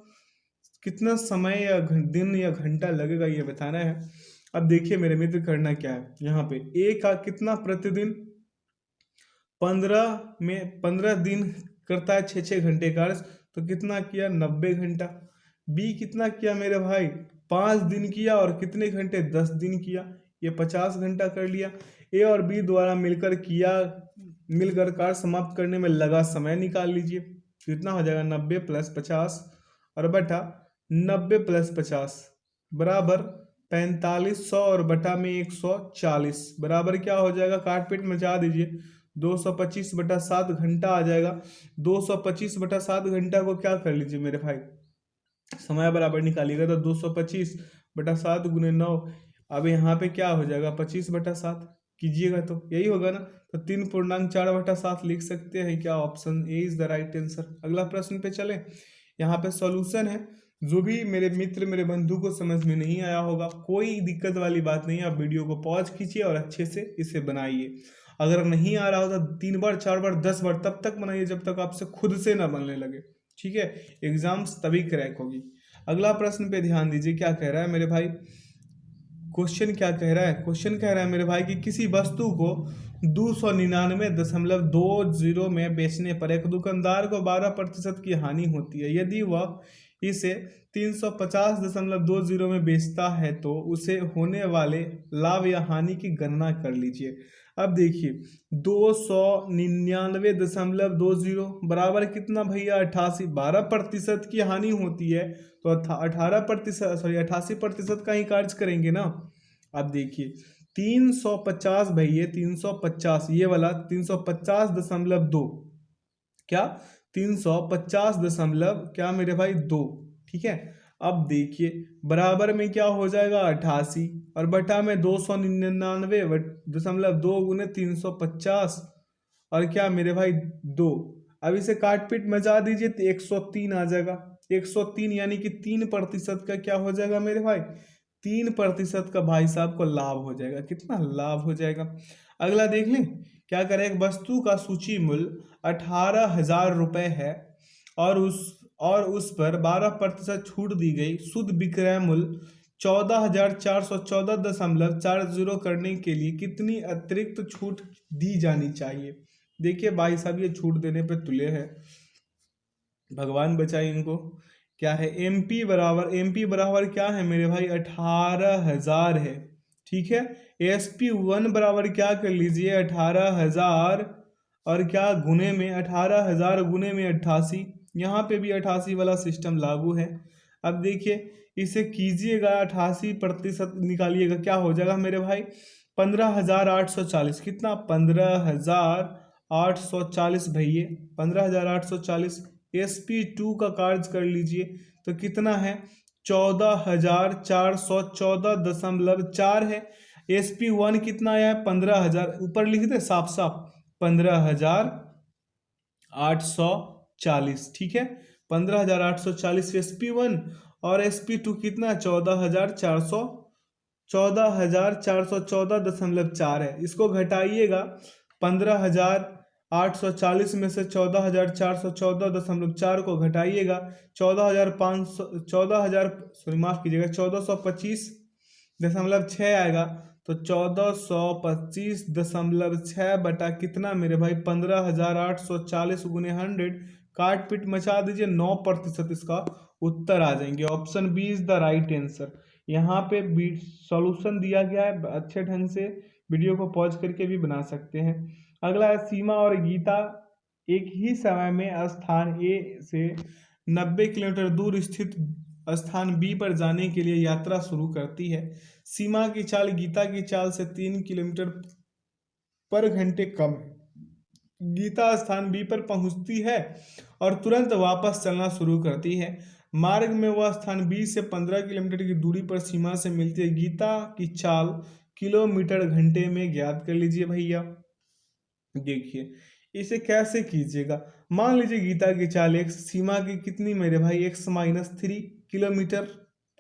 कितना समय या दिन या घंटा लगेगा, ये बताना है। अब देखिए मेरे मित्र, करना क्या है यहाँ पे, ए का कितना प्रतिदिन 15 दिन करता है 6 6 घंटे कार्य, तो कितना किया 90 घंटा। बी कितना किया मेरे भाई 5 दिन किया, और कितने घंटे 10 दिन किया, ये 50 घंटा कर लिया। ए और बी द्वारा मिलकर कार्य समाप्त करने में लगा समय निकाल लीजिए। कितना हो जाएगा 90 + 50 और बटा 90 + 50 बराबर 4500 और बटा में 140 बराबर क्या हो जाएगा, काट पीट मचा दीजिए, 225/7 घंटा आ जाएगा। 225/7 घंटा को क्या कर लीजिए मेरे भाई, समय बराबर निकालिएगा तो 225/7 × 9। अब यहाँ पे क्या हो जाएगा 25/7 कीजिएगा तो यही होगा ना, तो 3.4/7 लिख सकते हैं। क्या option A is the right answer. अगला प्रश्न पे चले, यहाँ पे सॉल्यूशन है। जो भी मेरे मित्र मेरे बंधु को समझ में नहीं आया होगा, कोई दिक्कत वाली बात नहीं है, आप वीडियो को पॉज कीजिए और अच्छे से इसे बनाइए। अगर नहीं आ रहा हो तो 3 बार 4 बार 10 बार तब तक बनाइए जब तक आपसे खुद से ना बनने लगे। ठीक है, एग्जाम्स तभी क्रैक होगी। अगला प्रश्न पे ध्यान दीजिए, क्या कह रहा है मेरे भाई, क्वेश्चन क्या कह रहा है, क्वेश्चन कह रहा है मेरे भाई कि किसी वस्तु को 299.20 में बेचने पर एक दुकानदार को 12% की हानि होती है। यदि वह इसे 350.20 में बेचता है तो उसे होने वाले लाभ या हानि की गणना कर लीजिए। अब देखिए 299.20 बराबर कितना भैया 88, 12% की हानि होती है तो 88% का ही कार्य करेंगे ना। अब देखिए 350 भैया 350, ये वाला 350.2, क्या 350 क्या मेरे भाई 2। ठीक है, अब देखिए बराबर में क्या हो जाएगा 88 और बटा में 299.2 × 350 और क्या मेरे भाई 2। अब इसे काट पीट मचा दीजिए तो 103 आ जाएगा। 103 यानी कि 3% का क्या हो जाएगा मेरे भाई, 3% का भाई साहब को लाभ हो जाएगा। कितना लाभ हो जाएगा। अगला देख लें, क्या करें, एक वस्तु का सूची मूल्य 18,000 रुपये है और उस पर 12% छूट दी गई। शुद्ध विक्रय मूल्य 14,414.40 करने के लिए कितनी अतिरिक्त छूट दी जानी चाहिए। देखिए भाई साहब ये छूट देने पे तुले है, भगवान बचाए इनको। क्या है, एमपी बराबर क्या है मेरे भाई 18,000 है। ठीक है, SP1 बराबर क्या कर लीजिए 18,000 और क्या गुने में 18,000 गुने में 88, यहाँ पे भी 88 वाला सिस्टम लागू है। अब देखिए इसे कीजिएगा 88% निकालिएगा, क्या हो जाएगा मेरे भाई 15,840। कितना 15,840 भैया 15,840। SP2 का कार्य कर लीजिए तो कितना है 14,414.4 है। SP1 कितना आया है 15,000, ऊपर लिख दे साफ साफ 15,840। ठीक है, 15,840 SP1 और SP2 कितना 14,414.4 है। इसको घटाइएगा 15,840 में से 14,414.4 को घटाइएगा 14,025.6 आएगा, तो 1425.6 बटा कितना मेरे भाई 15,840 × 100, काट पीट मचा दीजिए 9% इसका उत्तर आ जाएंगे। Option B is the right answer. यहाँ पे सॉल्यूशन दिया गया है, अच्छे ढंग से वीडियो को पॉज करके भी बना सकते हैं। अगला है, सीमा और गीता एक ही समय में स्थान ए से 90 किलोमीटर दूर स्थित स्थान बी पर जाने के लिए यात्रा शुरू करती है। सीमा की चाल गीता की चाल से 3 किलोमीटर पर घंटे कम है। गीता स्थान बी पर पहुंचती है और तुरंत वापस चलना शुरू करती है। मार्ग में वह स्थान 20 से 15 किलोमीटर की दूरी पर सीमा से मिलती है। गीता की चाल किलोमीटर घंटे में ज्ञात कर लीजिए भैया। देखिए इसे कैसे कीजिएगा, मान लीजिए गीता की चाल एक सीमा की कितनी मेरे भाई x-3 किलोमीटर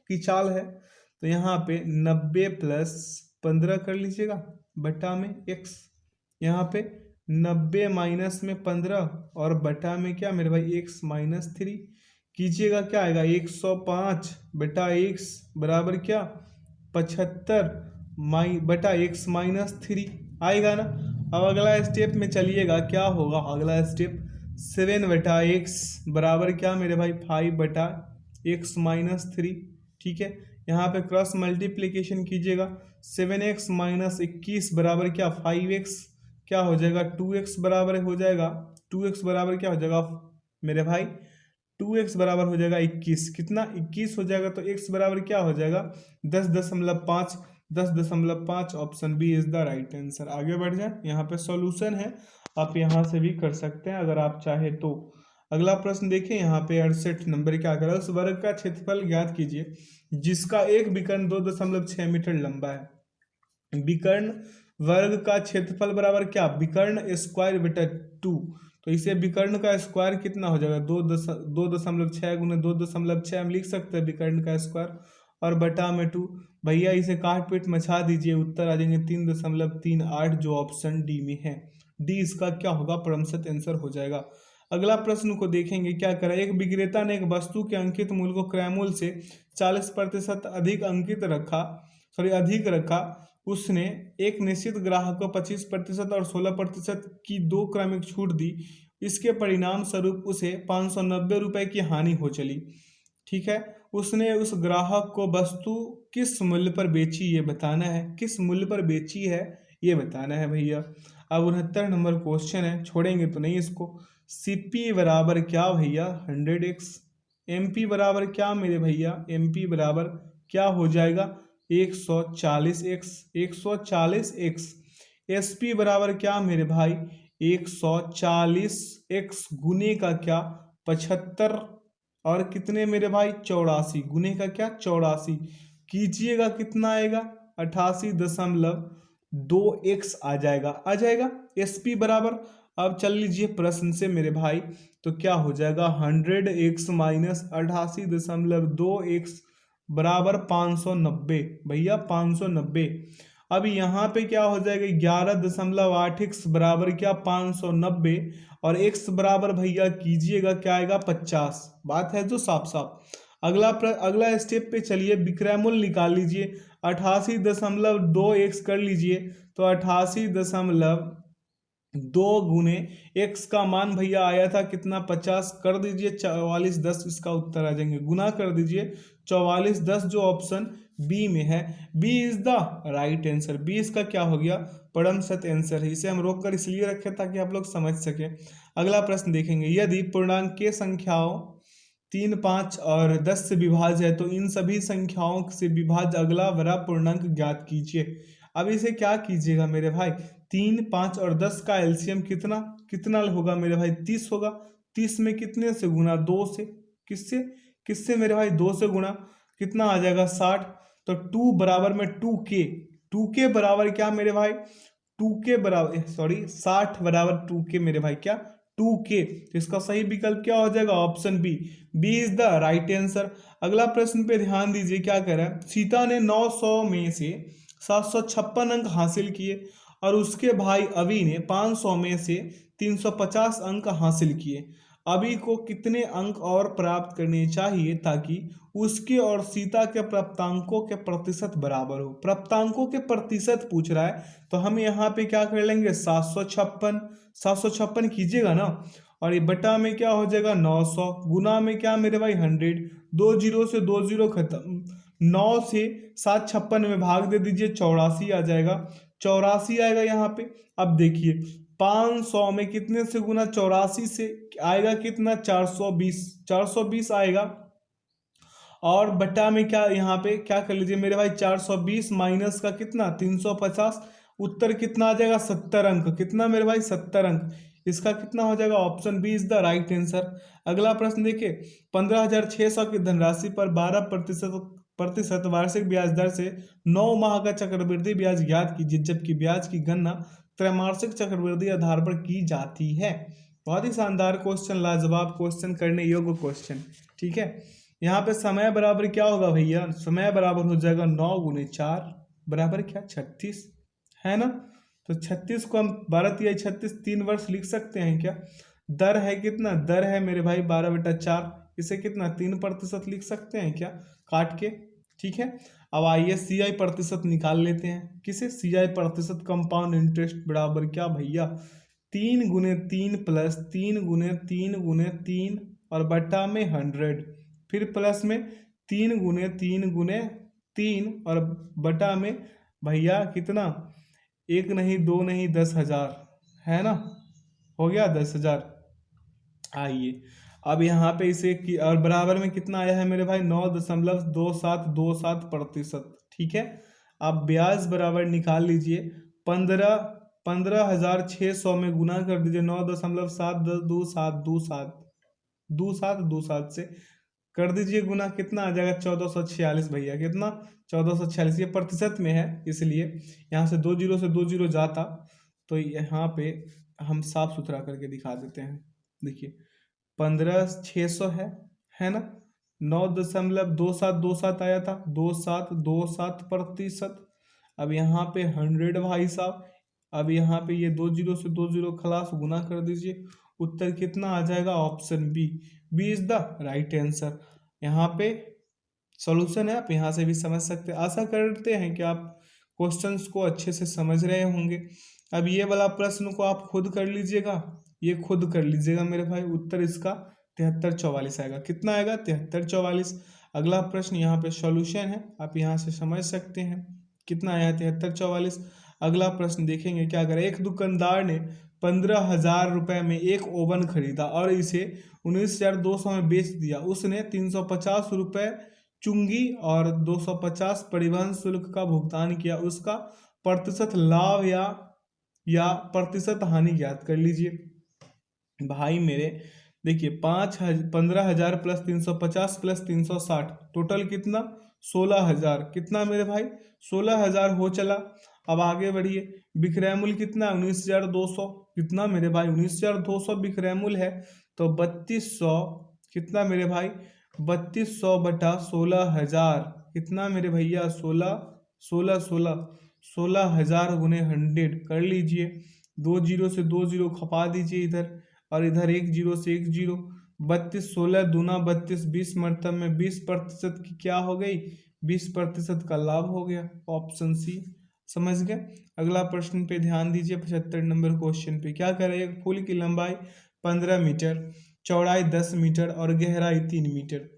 की चाल है, तो यहाँ पे 90 प्लस 15 कर लीजिएगा बटा में x, यहाँ पे 90 माइनस में 15 और बटा में क्या मेरे भाई x-3 कीजिएगा, क्या आएगा 105 बटा x बराबर क्या 75 बटा x-3 आएगा ना। अब अगला स्टेप में चलिएगा, क्या होगा अगला स्टेप 7 बटा x बराबर क्या मेरे भाई 5 बटा x-3। ठीक है, यहाँ पे क्रॉस मल्टीप्लीकेशन कीजिएगा, 7x माइनस 21 बराबर क्या 5x, क्या हो जाएगा 2x बराबर हो जाएगा, 2x बराबर क्या हो जाएगा मेरे भाई 2x बराबर हो जाएगा 21, कितना 21 हो जाएगा, तो x बराबर क्या हो जाएगा 10.5, 10.5। Option B is the right answer. आगे बढ़ जाए, यहाँ पे सॉल्यूशन है, आप यहाँ से भी कर सकते हैं अगर आप चाहे तो। अगला प्रश्न देखिए, यहाँ पे 68 नंबर क्या करा, उस वर्ग का क्षेत्रफल ज्ञात कीजिए जिसका एक विकर्ण 2.6 मीटर लंबा है। विकर्ण वर्ग का क्षेत्रफल बराबर क्या विकर्ण स्क्वायर बटा 2, तो इसे विकर्ण का स्क्वायर कितना हो जाएगा 2.6 गुने 2.6 हम लिख सकते हैं विकर्ण का स्क्वायर, और बटा में 2। भैया इसे काट पीट मचा दीजिए, उत्तर आ जाएंगे 3.38 जो ऑप्शन डी में है। डी इसका क्या होगा परमसत आंसर हो जाएगा। अगला प्रश्न को देखेंगे, क्या करा, एक विक्रेता ने एक वस्तु के अंकित मूल्य को क्रय मूल्य से 40% अधिक रखा। उसने एक निश्चित ग्राहक को 25% और 16% की 2 क्रमिक छूट दी। इसके परिणाम स्वरूप उसे 590 रुपए की हानि हो चली। ठीक है, उसने उस ग्राहक को वस्तु किस मूल्य पर बेची ये बताना है, किस मूल्य पर बेची है ये बताना है भैया। अब 69 नंबर क्वेश्चन है, छोड़ेंगे तो नहीं इसको। सीपी बराबर क्या भैया 100x, एमपी बराबर क्या मेरे भैया, एमपी बराबर क्या हो जाएगा 140x, 140x। एसपी बराबर क्या मेरे भाई 140x गुने का क्या 75 और कितने मेरे भाई 84 गुने का क्या 84 कीजिएगा, कितना आएगा 88.2x आ जाएगा एसपी बराबर। अब चल लीजिए प्रश्न से मेरे भाई, तो क्या हो जाएगा 100x माइनस 88.2x बराबर 590 भैया 590। अब यहाँ पे क्या हो जाएगा 11.8x बराबर क्या 590 और x बराबर भैया कीजिएगा क्या आएगा 50। बात है जो साफ साफ। अगला स्टेप पे चलिए, विक्रय मूल्य निकाल लीजिए, 88.2x कर लीजिए, तो 88.2 गुने x का मान भैया आया था कितना 50 कर दीजिए 44.10, इसका उत्तर आ जाएंगे, गुना कर दीजिए 44.10 जो ऑप्शन बी में है। B is the right answer, B इसका क्या हो गया परम सत्य आंसर है। इसे हम रोक कर इसलिए रखे ताकि आप लोग समझ सके। अगला प्रश्न देखेंगे, यदि पूर्णांक के संख्याओं 3, 5 और 10 से विभाज्य है तो इन सभी संख्याओं से विभाज्य अगला बड़ा पूर्णांक ज्ञात कीजिए। अब इसे क्या कीजिएगा मेरे भाई, 3, 5 और 10 का एलसीएम कितना कितना होगा मेरे भाई 30 होगा। 30 में कितने से गुना 2 से, किससे किससे मेरे भाई 2 से गुना, कितना आ जाएगा 60। तो 2 बराबर में 2k, 2k बराबर क्या मेरे भाई 2k बराबर 60 बराबर 2k मेरे भाई क्या 2k। तो इसका सही विकल्प क्या हो जाएगा option B, B is the right answer. अगला प्रश्न पे ध्यान दीजिए, क्या कह रहा है, सीता ने 900 में से 756 अंक हासिल किए और उसके भाई अभी ने 500 में से 350 अंक हासिल किए। अभी को कितने अंक और प्राप्त करने चाहिए ताकि उसके और सीता के प्राप्तांकों के प्रतिशत बराबर हो। प्राप्तांकों के प्रतिशत पूछ रहा है, तो हम यहाँ पे क्या कर लेंगे 756 कीजिएगा ना, और ये बटा में क्या हो जाएगा 900, गुना में क्या मेरे भाई 100, 2 जीरो से 2 जीरो खत्म, 9 से 756 में भाग दे दीजिए 84 आ जाएगा, 84 आएगा यहाँ पे। अब देखिए 500 में कितने से गुना 84 से आएगा कितना 420, 420 आएगा, और बटा में क्या यहाँ पे क्या कर लीजिए मेरे भाई 420 माइनस का कितना 350, उत्तर कितना आ जाएगा 70 अंक, कितना मेरे भाई 70 अंक। इसका कितना हो जाएगा, option B is the right answer. अगला प्रश्न देखिए, 15,600 की धनराशि पर 12% वार्षिक ब्याज दर से 9 माह का चक्रवृद्धि ब्याज ज्ञात कीजिए, जबकि ब्याज की गणना त्रैमासिक चक्रवृद्धि आधार पर की जाती है। बहुत ही शानदार क्वेश्चन, लाजवाब क्वेश्चन, करने योग्य क्वेश्चन। ठीक है, यहाँ पे समय बराबर क्या होगा भैया, समय बराबर हो जाएगा 9 गुने 4 बराबर क्या 36, है ना। तो 36 को हम 12×36 3 वर्ष लिख सकते हैं क्या। दर है कितना, दर है मेरे भाई 12/4, इसे कितना 3% लिख सकते हैं क्या काट के। ठीक है, अब आइए CI प्रतिशत निकाल लेते हैं। किसे, CI प्रतिशत कंपाउंड इंटरेस्ट बराबर क्या भैया 3×3 प्लस 3×3×3 और बटा में 100, फिर प्लस में 3×3×3 और बटा में भैया कितना, एक नहीं दो नहीं 10,000, है ना, हो गया 10,000। आइए अब यहाँ पे इसे और बराबर में कितना आया है मेरे भाई 9.2727%। ठीक है, आप ब्याज बराबर निकाल लीजिए, 15,600 में गुना कर दीजिए 9.72727 से कर दीजिए गुना, कितना आ जाएगा 1446 भैया, कितना 1446। ये प्रतिशत में है इसलिए यहाँ से 2 जीरो से 2 जीरो जाता, तो यहाँ पे हम साफ सुथरा करके दिखा देते हैं। देखिए 15,600 है ना, 9.2727 आया था, 2727%। अब यहाँ पे 100 भाई साहब, अब यहाँ पे ये 2 जीरो से 2 जीरो खलास गुना कर दीजिए, उत्तर कितना आ जाएगा, option B, B is the right answer. यहाँ पे सॉल्यूशन है, आप यहाँ से भी समझ सकते हैं। आशा करते हैं कि आप क्वेश्चंस को अच्छे से समझ रहे होंगे। अब ये वाला प्रश्न को आप खुद कर लीजिएगा, ये खुद कर लीजिएगा मेरे भाई, उत्तर इसका 7344 आएगा। कितना आएगा, 7344। अगला प्रश्न यहाँ पे सॉल्यूशन है, आप यहाँ से समझ सकते हैं कितना आया 7344। अगला प्रश्न देखेंगे क्या करें। एक दुकानदार ने 15,000 रुपये में एक ओवन खरीदा और इसे 19,200 में बेच दिया। उसने 350 रुपये चुंगी और 250 परिवहन शुल्क का भुगतान किया। उसका प्रतिशत लाभ या प्रतिशत हानि ज्ञात कर लीजिए। भाई मेरे देखिए 15,000 प्लस 350 प्लस 360 टोटल कितना 16,000, कितना मेरे भाई 16,000 हो चला। अब आगे बढ़िए, विक्रय मूल्य कितना 19,200, कितना मेरे भाई 19,200 विक्रय मूल्य है, तो 3200 कितना मेरे भाई 3200 बटा 16,000, कितना मेरे भैया 16,000 गुने 100 कर लीजिए। 2 जीरो से 2 जीरो खपा दीजिए इधर, और इधर 1 जीरो से 1 जीरो। 32 16 दूना 32, 20 मरतब में 20% की क्या हो गई, 20% का लाभ हो गया, ऑप्शन सी। समझ गए। अगला प्रश्न पे ध्यान दीजिए, 75 नंबर क्वेश्चन पे क्या कर रहे हैं। फूल की लंबाई 15 मीटर, चौड़ाई 10 मीटर और गहराई 3 मीटर।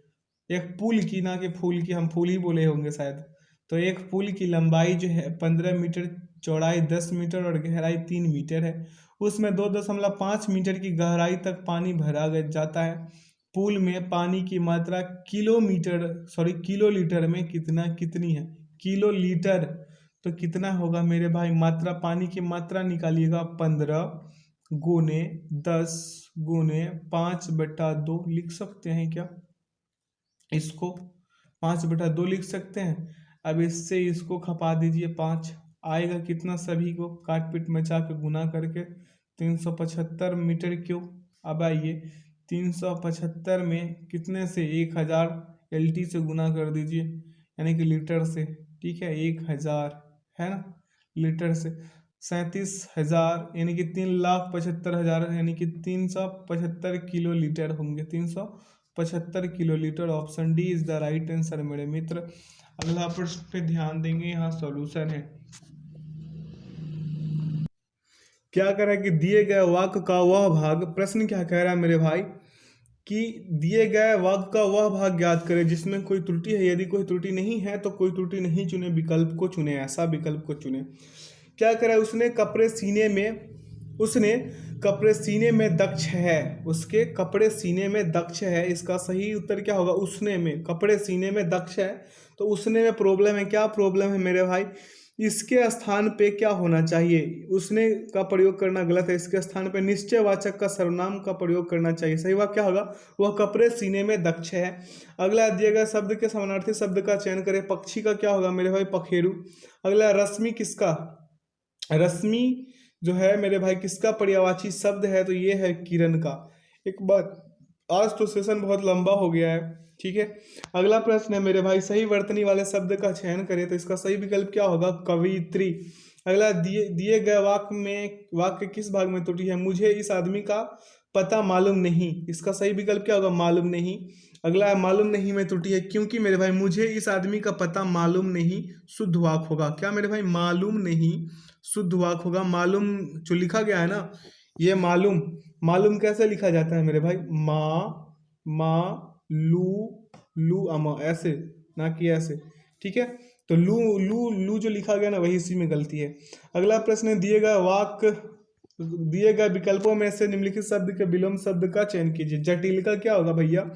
एक पुल की, ना कि फूल की, हम फूल ही बोले होंगे शायद। तो एक पुल की लंबाई जो है 15 मीटर, चौड़ाई 10 मीटर और गहराई 3 मीटर है। उसमें 2.5 मीटर की गहराई तक पानी भरा जाता है। पुल में पानी की मात्रा किलोलीटर में कितनी है, किलो लीटर, तो कितना होगा मेरे भाई, मात्रा पानी की मात्रा निकालिएगा 15 गुने 10 गुने 5/2 लिख सकते हैं क्या, इसको 5/2 लिख सकते हैं। अब इससे इसको खपा दीजिए 5, आएगा कितना, सभी को काट पीट मचा के गुना करके 375 मीटर क्यूब। अब आइए 375 में कितने से 1,000 LT से गुना कर दीजिए, यानी कि लीटर से। ठीक है, 1,000 है ना, लीटर से 37,000 यानी कि 3,75,000 यानी कि 375 किलो लीटर होंगे, 375 kilo litre. Option D is the right answer मेरे मित्र। अगला प्रश्न पे ध्यान देंगे, यहाँ सॉल्यूशन है। क्या कह रहा है कि दिए गए वाक्य का वह भाग, प्रश्न क्या कह रहा है मेरे भाई कि दिए गए वाक्य का वह भाग ज्ञात करें जिसमें कोई त्रुटि है। यदि कोई त्रुटि नहीं है तो कोई त्रुटि नहीं चुने, विकल्प को चुने, ऐसा विकल्प को चुने। क्या कह रहा है, उसने कपड़े सीने में दक्ष है, उसके कपड़े सीने में दक्ष है। इसका सही उत्तर क्या होगा, उसने में, कपड़े सीने में दक्ष है, तो उसने में प्रॉब्लम है। क्या प्रॉब्लम है मेरे भाई, इसके स्थान पे क्या होना चाहिए, उसने का प्रयोग करना गलत है, इसके स्थान पे निश्चयवाचक का सर्वनाम का प्रयोग करना चाहिए। सही वाक्य क्या होगा, वह कपड़े सीने में दक्ष है। अगला दिए गए शब्द के समानार्थी शब्द का चयन करें। पक्षी का क्या होगा मेरे भाई, पखेरु। अगला रश्मि किसका, रश्मि जो है मेरे भाई किसका पर्यायवाची शब्द है, तो ये है किरण का। एक बात, आज तो सेशन बहुत लंबा हो गया है, ठीक है। अगला प्रश्न है मेरे भाई, सही वर्तनी वाले शब्द का चयन करें, तो इसका सही विकल्प क्या होगा, कवित्री। अगला दिए दिए गए वाक्य किस भाग में त्रुटि है, मुझे इस आदमी का पता मालूम नहीं, इसका सही विकल्प क्या होगा, मालूम नहीं। अगला है मालूम नहीं में त्रुटि है, क्योंकि मेरे भाई मुझे इस आदमी का पता मालूम नहीं शुद्ध वाक्य होगा। क्या मेरे भाई, मालूम नहीं शुद्ध वाक्य होगा। मालूम जो लिखा गया है ना, ये मालूम, मालूम कैसे लिखा जाता है मेरे भाई, मा लू अमा, ऐसे ना कि ऐसे, ठीक है। तो लू लू लू जो लिखा गया ना, वही इसी में गलती है। अगला प्रश्न है, दिए गए विकल्पों में से निम्नलिखित शब्द के विलोम शब्द का चयन कीजिए। जटिल का क्या होगा भैया,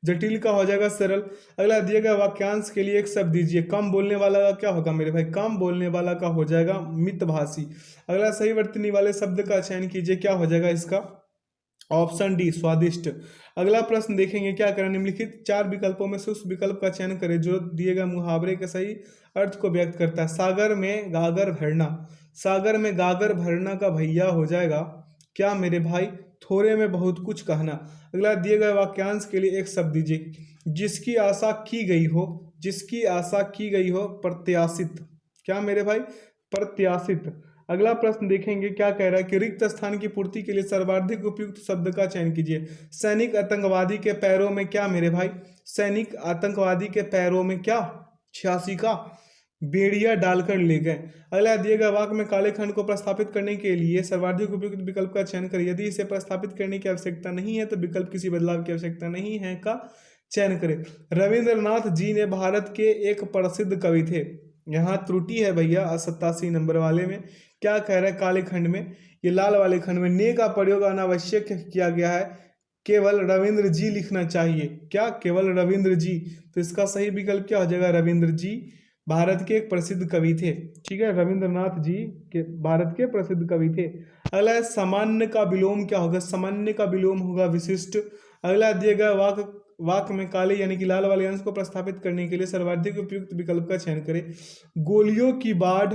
जटिल का हो जाएगा सरल। अगला दिए गए वाक्यांश के लिए एक शब्द दीजिए। कम बोलने वाला का क्या होगा मेरे भाई, कम बोलने वाला का हो जाएगा मितभाषी। अगला सही वर्तनी वाले शब्द का चयन कीजिए, क्या हो जाएगा इसका, ऑप्शन डी स्वादिष्ट। अगला प्रश्न देखेंगे, क्या करें, निम्नलिखित 4 विकल्पों में से उस विकल्प का चयन करें जो दिए गए मुहावरे के सही अर्थ को व्यक्त करता है। सागर में गागर भरना, सागर में गागर भरना का भैया हो जाएगा क्या मेरे भाई, थोड़े में बहुत कुछ कहना। अगला दिए गए वाक्यांश के लिए एक शब्द दीजिए। जिसकी आशा की गई हो, जिसकी आशा की गई हो, प्रत्याशित। क्या मेरे भाई, प्रत्याशित। अगला प्रश्न देखेंगे, क्या कह रहा है कि रिक्त स्थान की पूर्ति के लिए सर्वाधिक उपयुक्त शब्द का चयन कीजिए। सैनिक आतंकवादी के पैरों में क्या मेरे भाई, सैनिक आतंकवादी के पैरों में क्या, 86 का बेड़िया डालकर ले गए। अगला दिए गए वाक्य में काले खंड को प्रस्थापित करने के लिए सर्वाधिक उपयुक्त विकल्प का चयन करें। यदि इसे प्रस्थापित करने की आवश्यकता नहीं है तो विकल्प किसी बदलाव की आवश्यकता नहीं है का चयन करें। रविंद्रनाथ जी ने भारत के एक प्रसिद्ध कवि थे। यहाँ त्रुटि है भैया 87 नंबर वाले में। क्या कह रहा है, काले खंड में, ये लाल वाले खंड में ने का प्रयोग अनावश्यक किया गया है, केवल रविंद्र जी लिखना चाहिए। क्या, केवल रविंद्र जी। तो इसका सही विकल्प क्या हो जाएगा, रविंद्र जी भारत के एक प्रसिद्ध कवि थे, ठीक है। रविंद्रनाथ जी के भारत के प्रसिद्ध कवि थे। अगला है सामान्य का विलोम क्या होगा, सामान्य का विलोम होगा विशिष्ट। अगला दिए गए वाक्य में काले यानी कि लाल वाले अंश को प्रस्थापित करने के लिए सर्वाधिक उपयुक्त विकल्प का चयन करें। गोलियों की बाढ़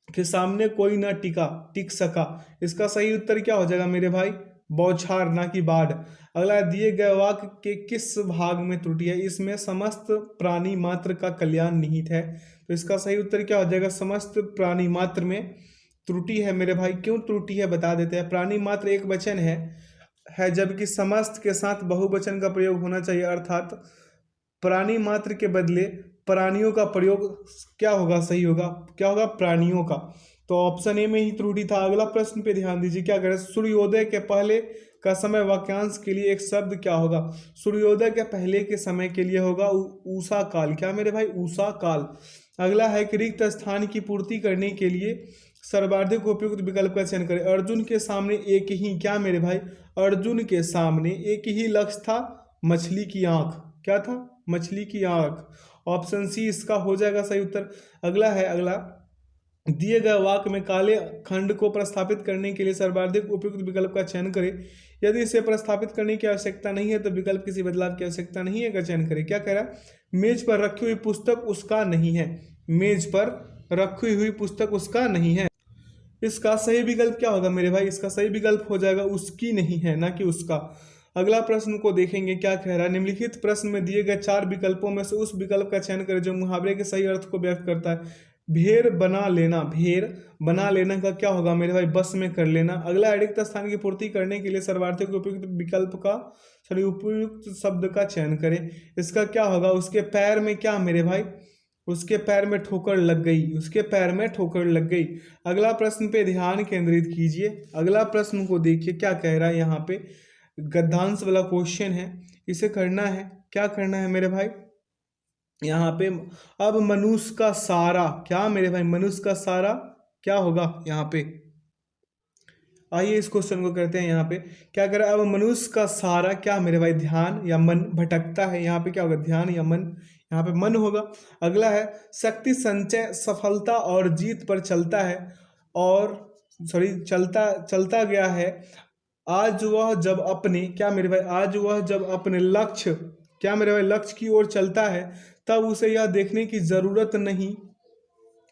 के सामने कोई ना टिक सका, इसका सही उत्तर क्या हो जाएगा मेरे भाई, बौछार ना कि बाढ़। अगला दिए गए वाक्य के किस भाग में त्रुटि है, इसमें समस्त प्राणी मात्र का कल्याण निहित है, तो इसका सही उत्तर क्या हो जाएगा, समस्त प्राणी मात्र में त्रुटि है मेरे भाई। क्यों त्रुटि है बता देते हैं। प्राणी मात्र एक वचन है जबकि समस्त के साथ बहुवचन का प्रयोग होना चाहिए, अर्थात प्राणी मात्र के बदले प्राणियों का प्रयोग क्या होगा, सही होगा, क्या होगा, प्राणियों का। तो ऑप्शन ए में ही त्रुटि था। अगला प्रश्न पे ध्यान दीजिए, क्या करें, सूर्योदय के पहले का समय वाक्यांश के लिए एक शब्द क्या होगा। सूर्योदय के पहले के समय के लिए होगा ऊषा काल। क्या मेरे भाई, ऊषा काल। अगला है कि रिक्त स्थान की पूर्ति करने के लिए सर्वाधिक उपयुक्त विकल्प का चयन करें। अर्जुन के सामने एक ही, क्या मेरे भाई, अर्जुन के सामने एक ही लक्ष्य था, मछली की आंख। क्या था, मछली की आंख। ऑप्शन सी इसका हो जाएगा सही उत्तर। अगला दिए गए वाक्य में काले खंड को प्रस्थापित करने के लिए सर्वाधिक उपयुक्त विकल्प का चयन करें। यदि इसे प्रस्थापित करने की आवश्यकता नहीं है तो विकल्प किसी बदलाव की आवश्यकता नहीं है का चयन करें। क्या कह रहा है, मेज पर रखी हुई पुस्तक उसका नहीं है, मेज पर रखी हुई पुस्तक उसका नहीं है। इसका सही विकल्प क्या होगा मेरे भाई, इसका सही विकल्प हो जाएगा उसकी नहीं है, ना कि उसका। अगला प्रश्न को देखेंगे, क्या कह रहा है, निम्नलिखित प्रश्न में दिए गए 4 विकल्पों में से उस विकल्प का चयन करें जो मुहावरे के सही अर्थ को व्यक्त करता है। भेड़ बना लेना, भेड़ बना लेना का क्या होगा मेरे भाई, बस में कर लेना। अगला रिक्त स्थान की पूर्ति करने के लिए सर्वाधिक उपयुक्त विकल्प का उपयुक्त शब्द का चयन करें। इसका क्या होगा, उसके पैर में क्या मेरे भाई, उसके पैर में ठोकर लग गई, उसके पैर में ठोकर लग गई। अगला प्रश्न पे ध्यान केंद्रित कीजिए। अगला प्रश्न को देखिए, क्या कह रहा है, यहाँ पे गद्यांश वाला क्वेश्चन है, इसे करना है। क्या करना है मेरे भाई, यहाँ पे अब मनुष्य का सारा, क्या मेरे भाई, मनुष्य का सारा क्या होगा यहाँ पे, आइए इस क्वेश्चन को करते हैं यहाँ पे। क्या करें, अब मनुष्य का सहारा क्या मेरे भाई, ध्यान या मन भटकता है। यहाँ पे क्या होगा, ध्यान या मन, यहाँ पे मन होगा। अगला है शक्ति संचय सफलता और जीत पर चलता है और चलता चलता गया है। आज वह जब अपने क्या मेरे भाई, आज वह जब अपने लक्ष्य क्या मेरे भाई, लक्ष्य की ओर चलता है, तब उसे यह देखने की जरूरत नहीं,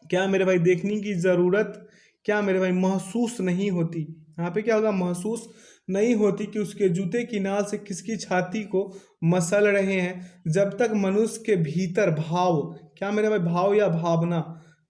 क्या मेरे भाई, देखने की जरूरत क्या मेरे भाई महसूस नहीं होती। यहाँ पे क्या होगा, महसूस नहीं होती कि उसके जूते की नाल से किसकी छाती को मसल रहे हैं। जब तक मनुष्य के भीतर भाव क्या मेरे भाई, भाव या भावना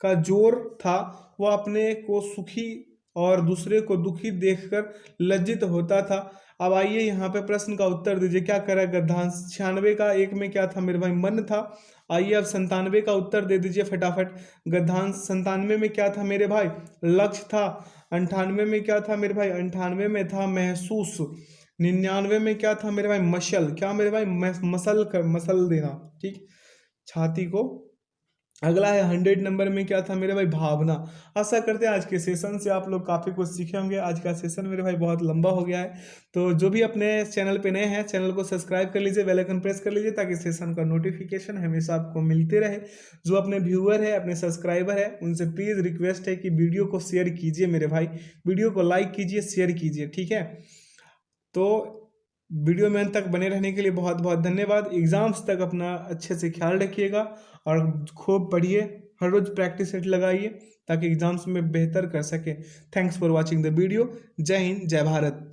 का जोर था, वह अपने को सुखी और दूसरे को दुखी देखकर लज्जित होता था। अब आइए यहाँ पे प्रश्न का उत्तर दीजिए, क्या करें गद्यांश। 96 का एक में क्या था मेरे भाई, मन था। आइए अब 97 का उत्तर दे दीजिए फटाफट। गद्यांश 97 में क्या था मेरे भाई, लक्ष्य था। 98 में क्या था मेरे भाई, 98 में था महसूस। 99 में क्या था मेरे भाई, मशल, क्या मेरे भाई, मसल देना, ठीक, छाती को। अगला है 100 नंबर में क्या था मेरे भाई, भावना। आशा करते हैं आज के सेशन से आप लोग काफ़ी कुछ सीखे होंगे। आज का सेशन मेरे भाई बहुत लंबा हो गया है, तो जो भी अपने चैनल पे नए हैं, चैनल को सब्सक्राइब कर लीजिए, बेल आइकन प्रेस कर लीजिए, ताकि सेशन का नोटिफिकेशन हमेशा आपको मिलते रहे। जो अपने व्यूअर है, अपने सब्सक्राइबर है, उनसे प्लीज़ रिक्वेस्ट है कि वीडियो को शेयर कीजिए मेरे भाई, वीडियो को लाइक कीजिए, शेयर कीजिए, ठीक है। तो वीडियो में अंत तक बने रहने के लिए बहुत बहुत धन्यवाद। एग्जाम्स तक अपना अच्छे से ख्याल रखिएगा और खूब पढ़िए, हर रोज प्रैक्टिस सेट लगाइए, ताकि एग्जाम्स में बेहतर कर सके। Thanks for watching the video. जय हिंद, जय भारत।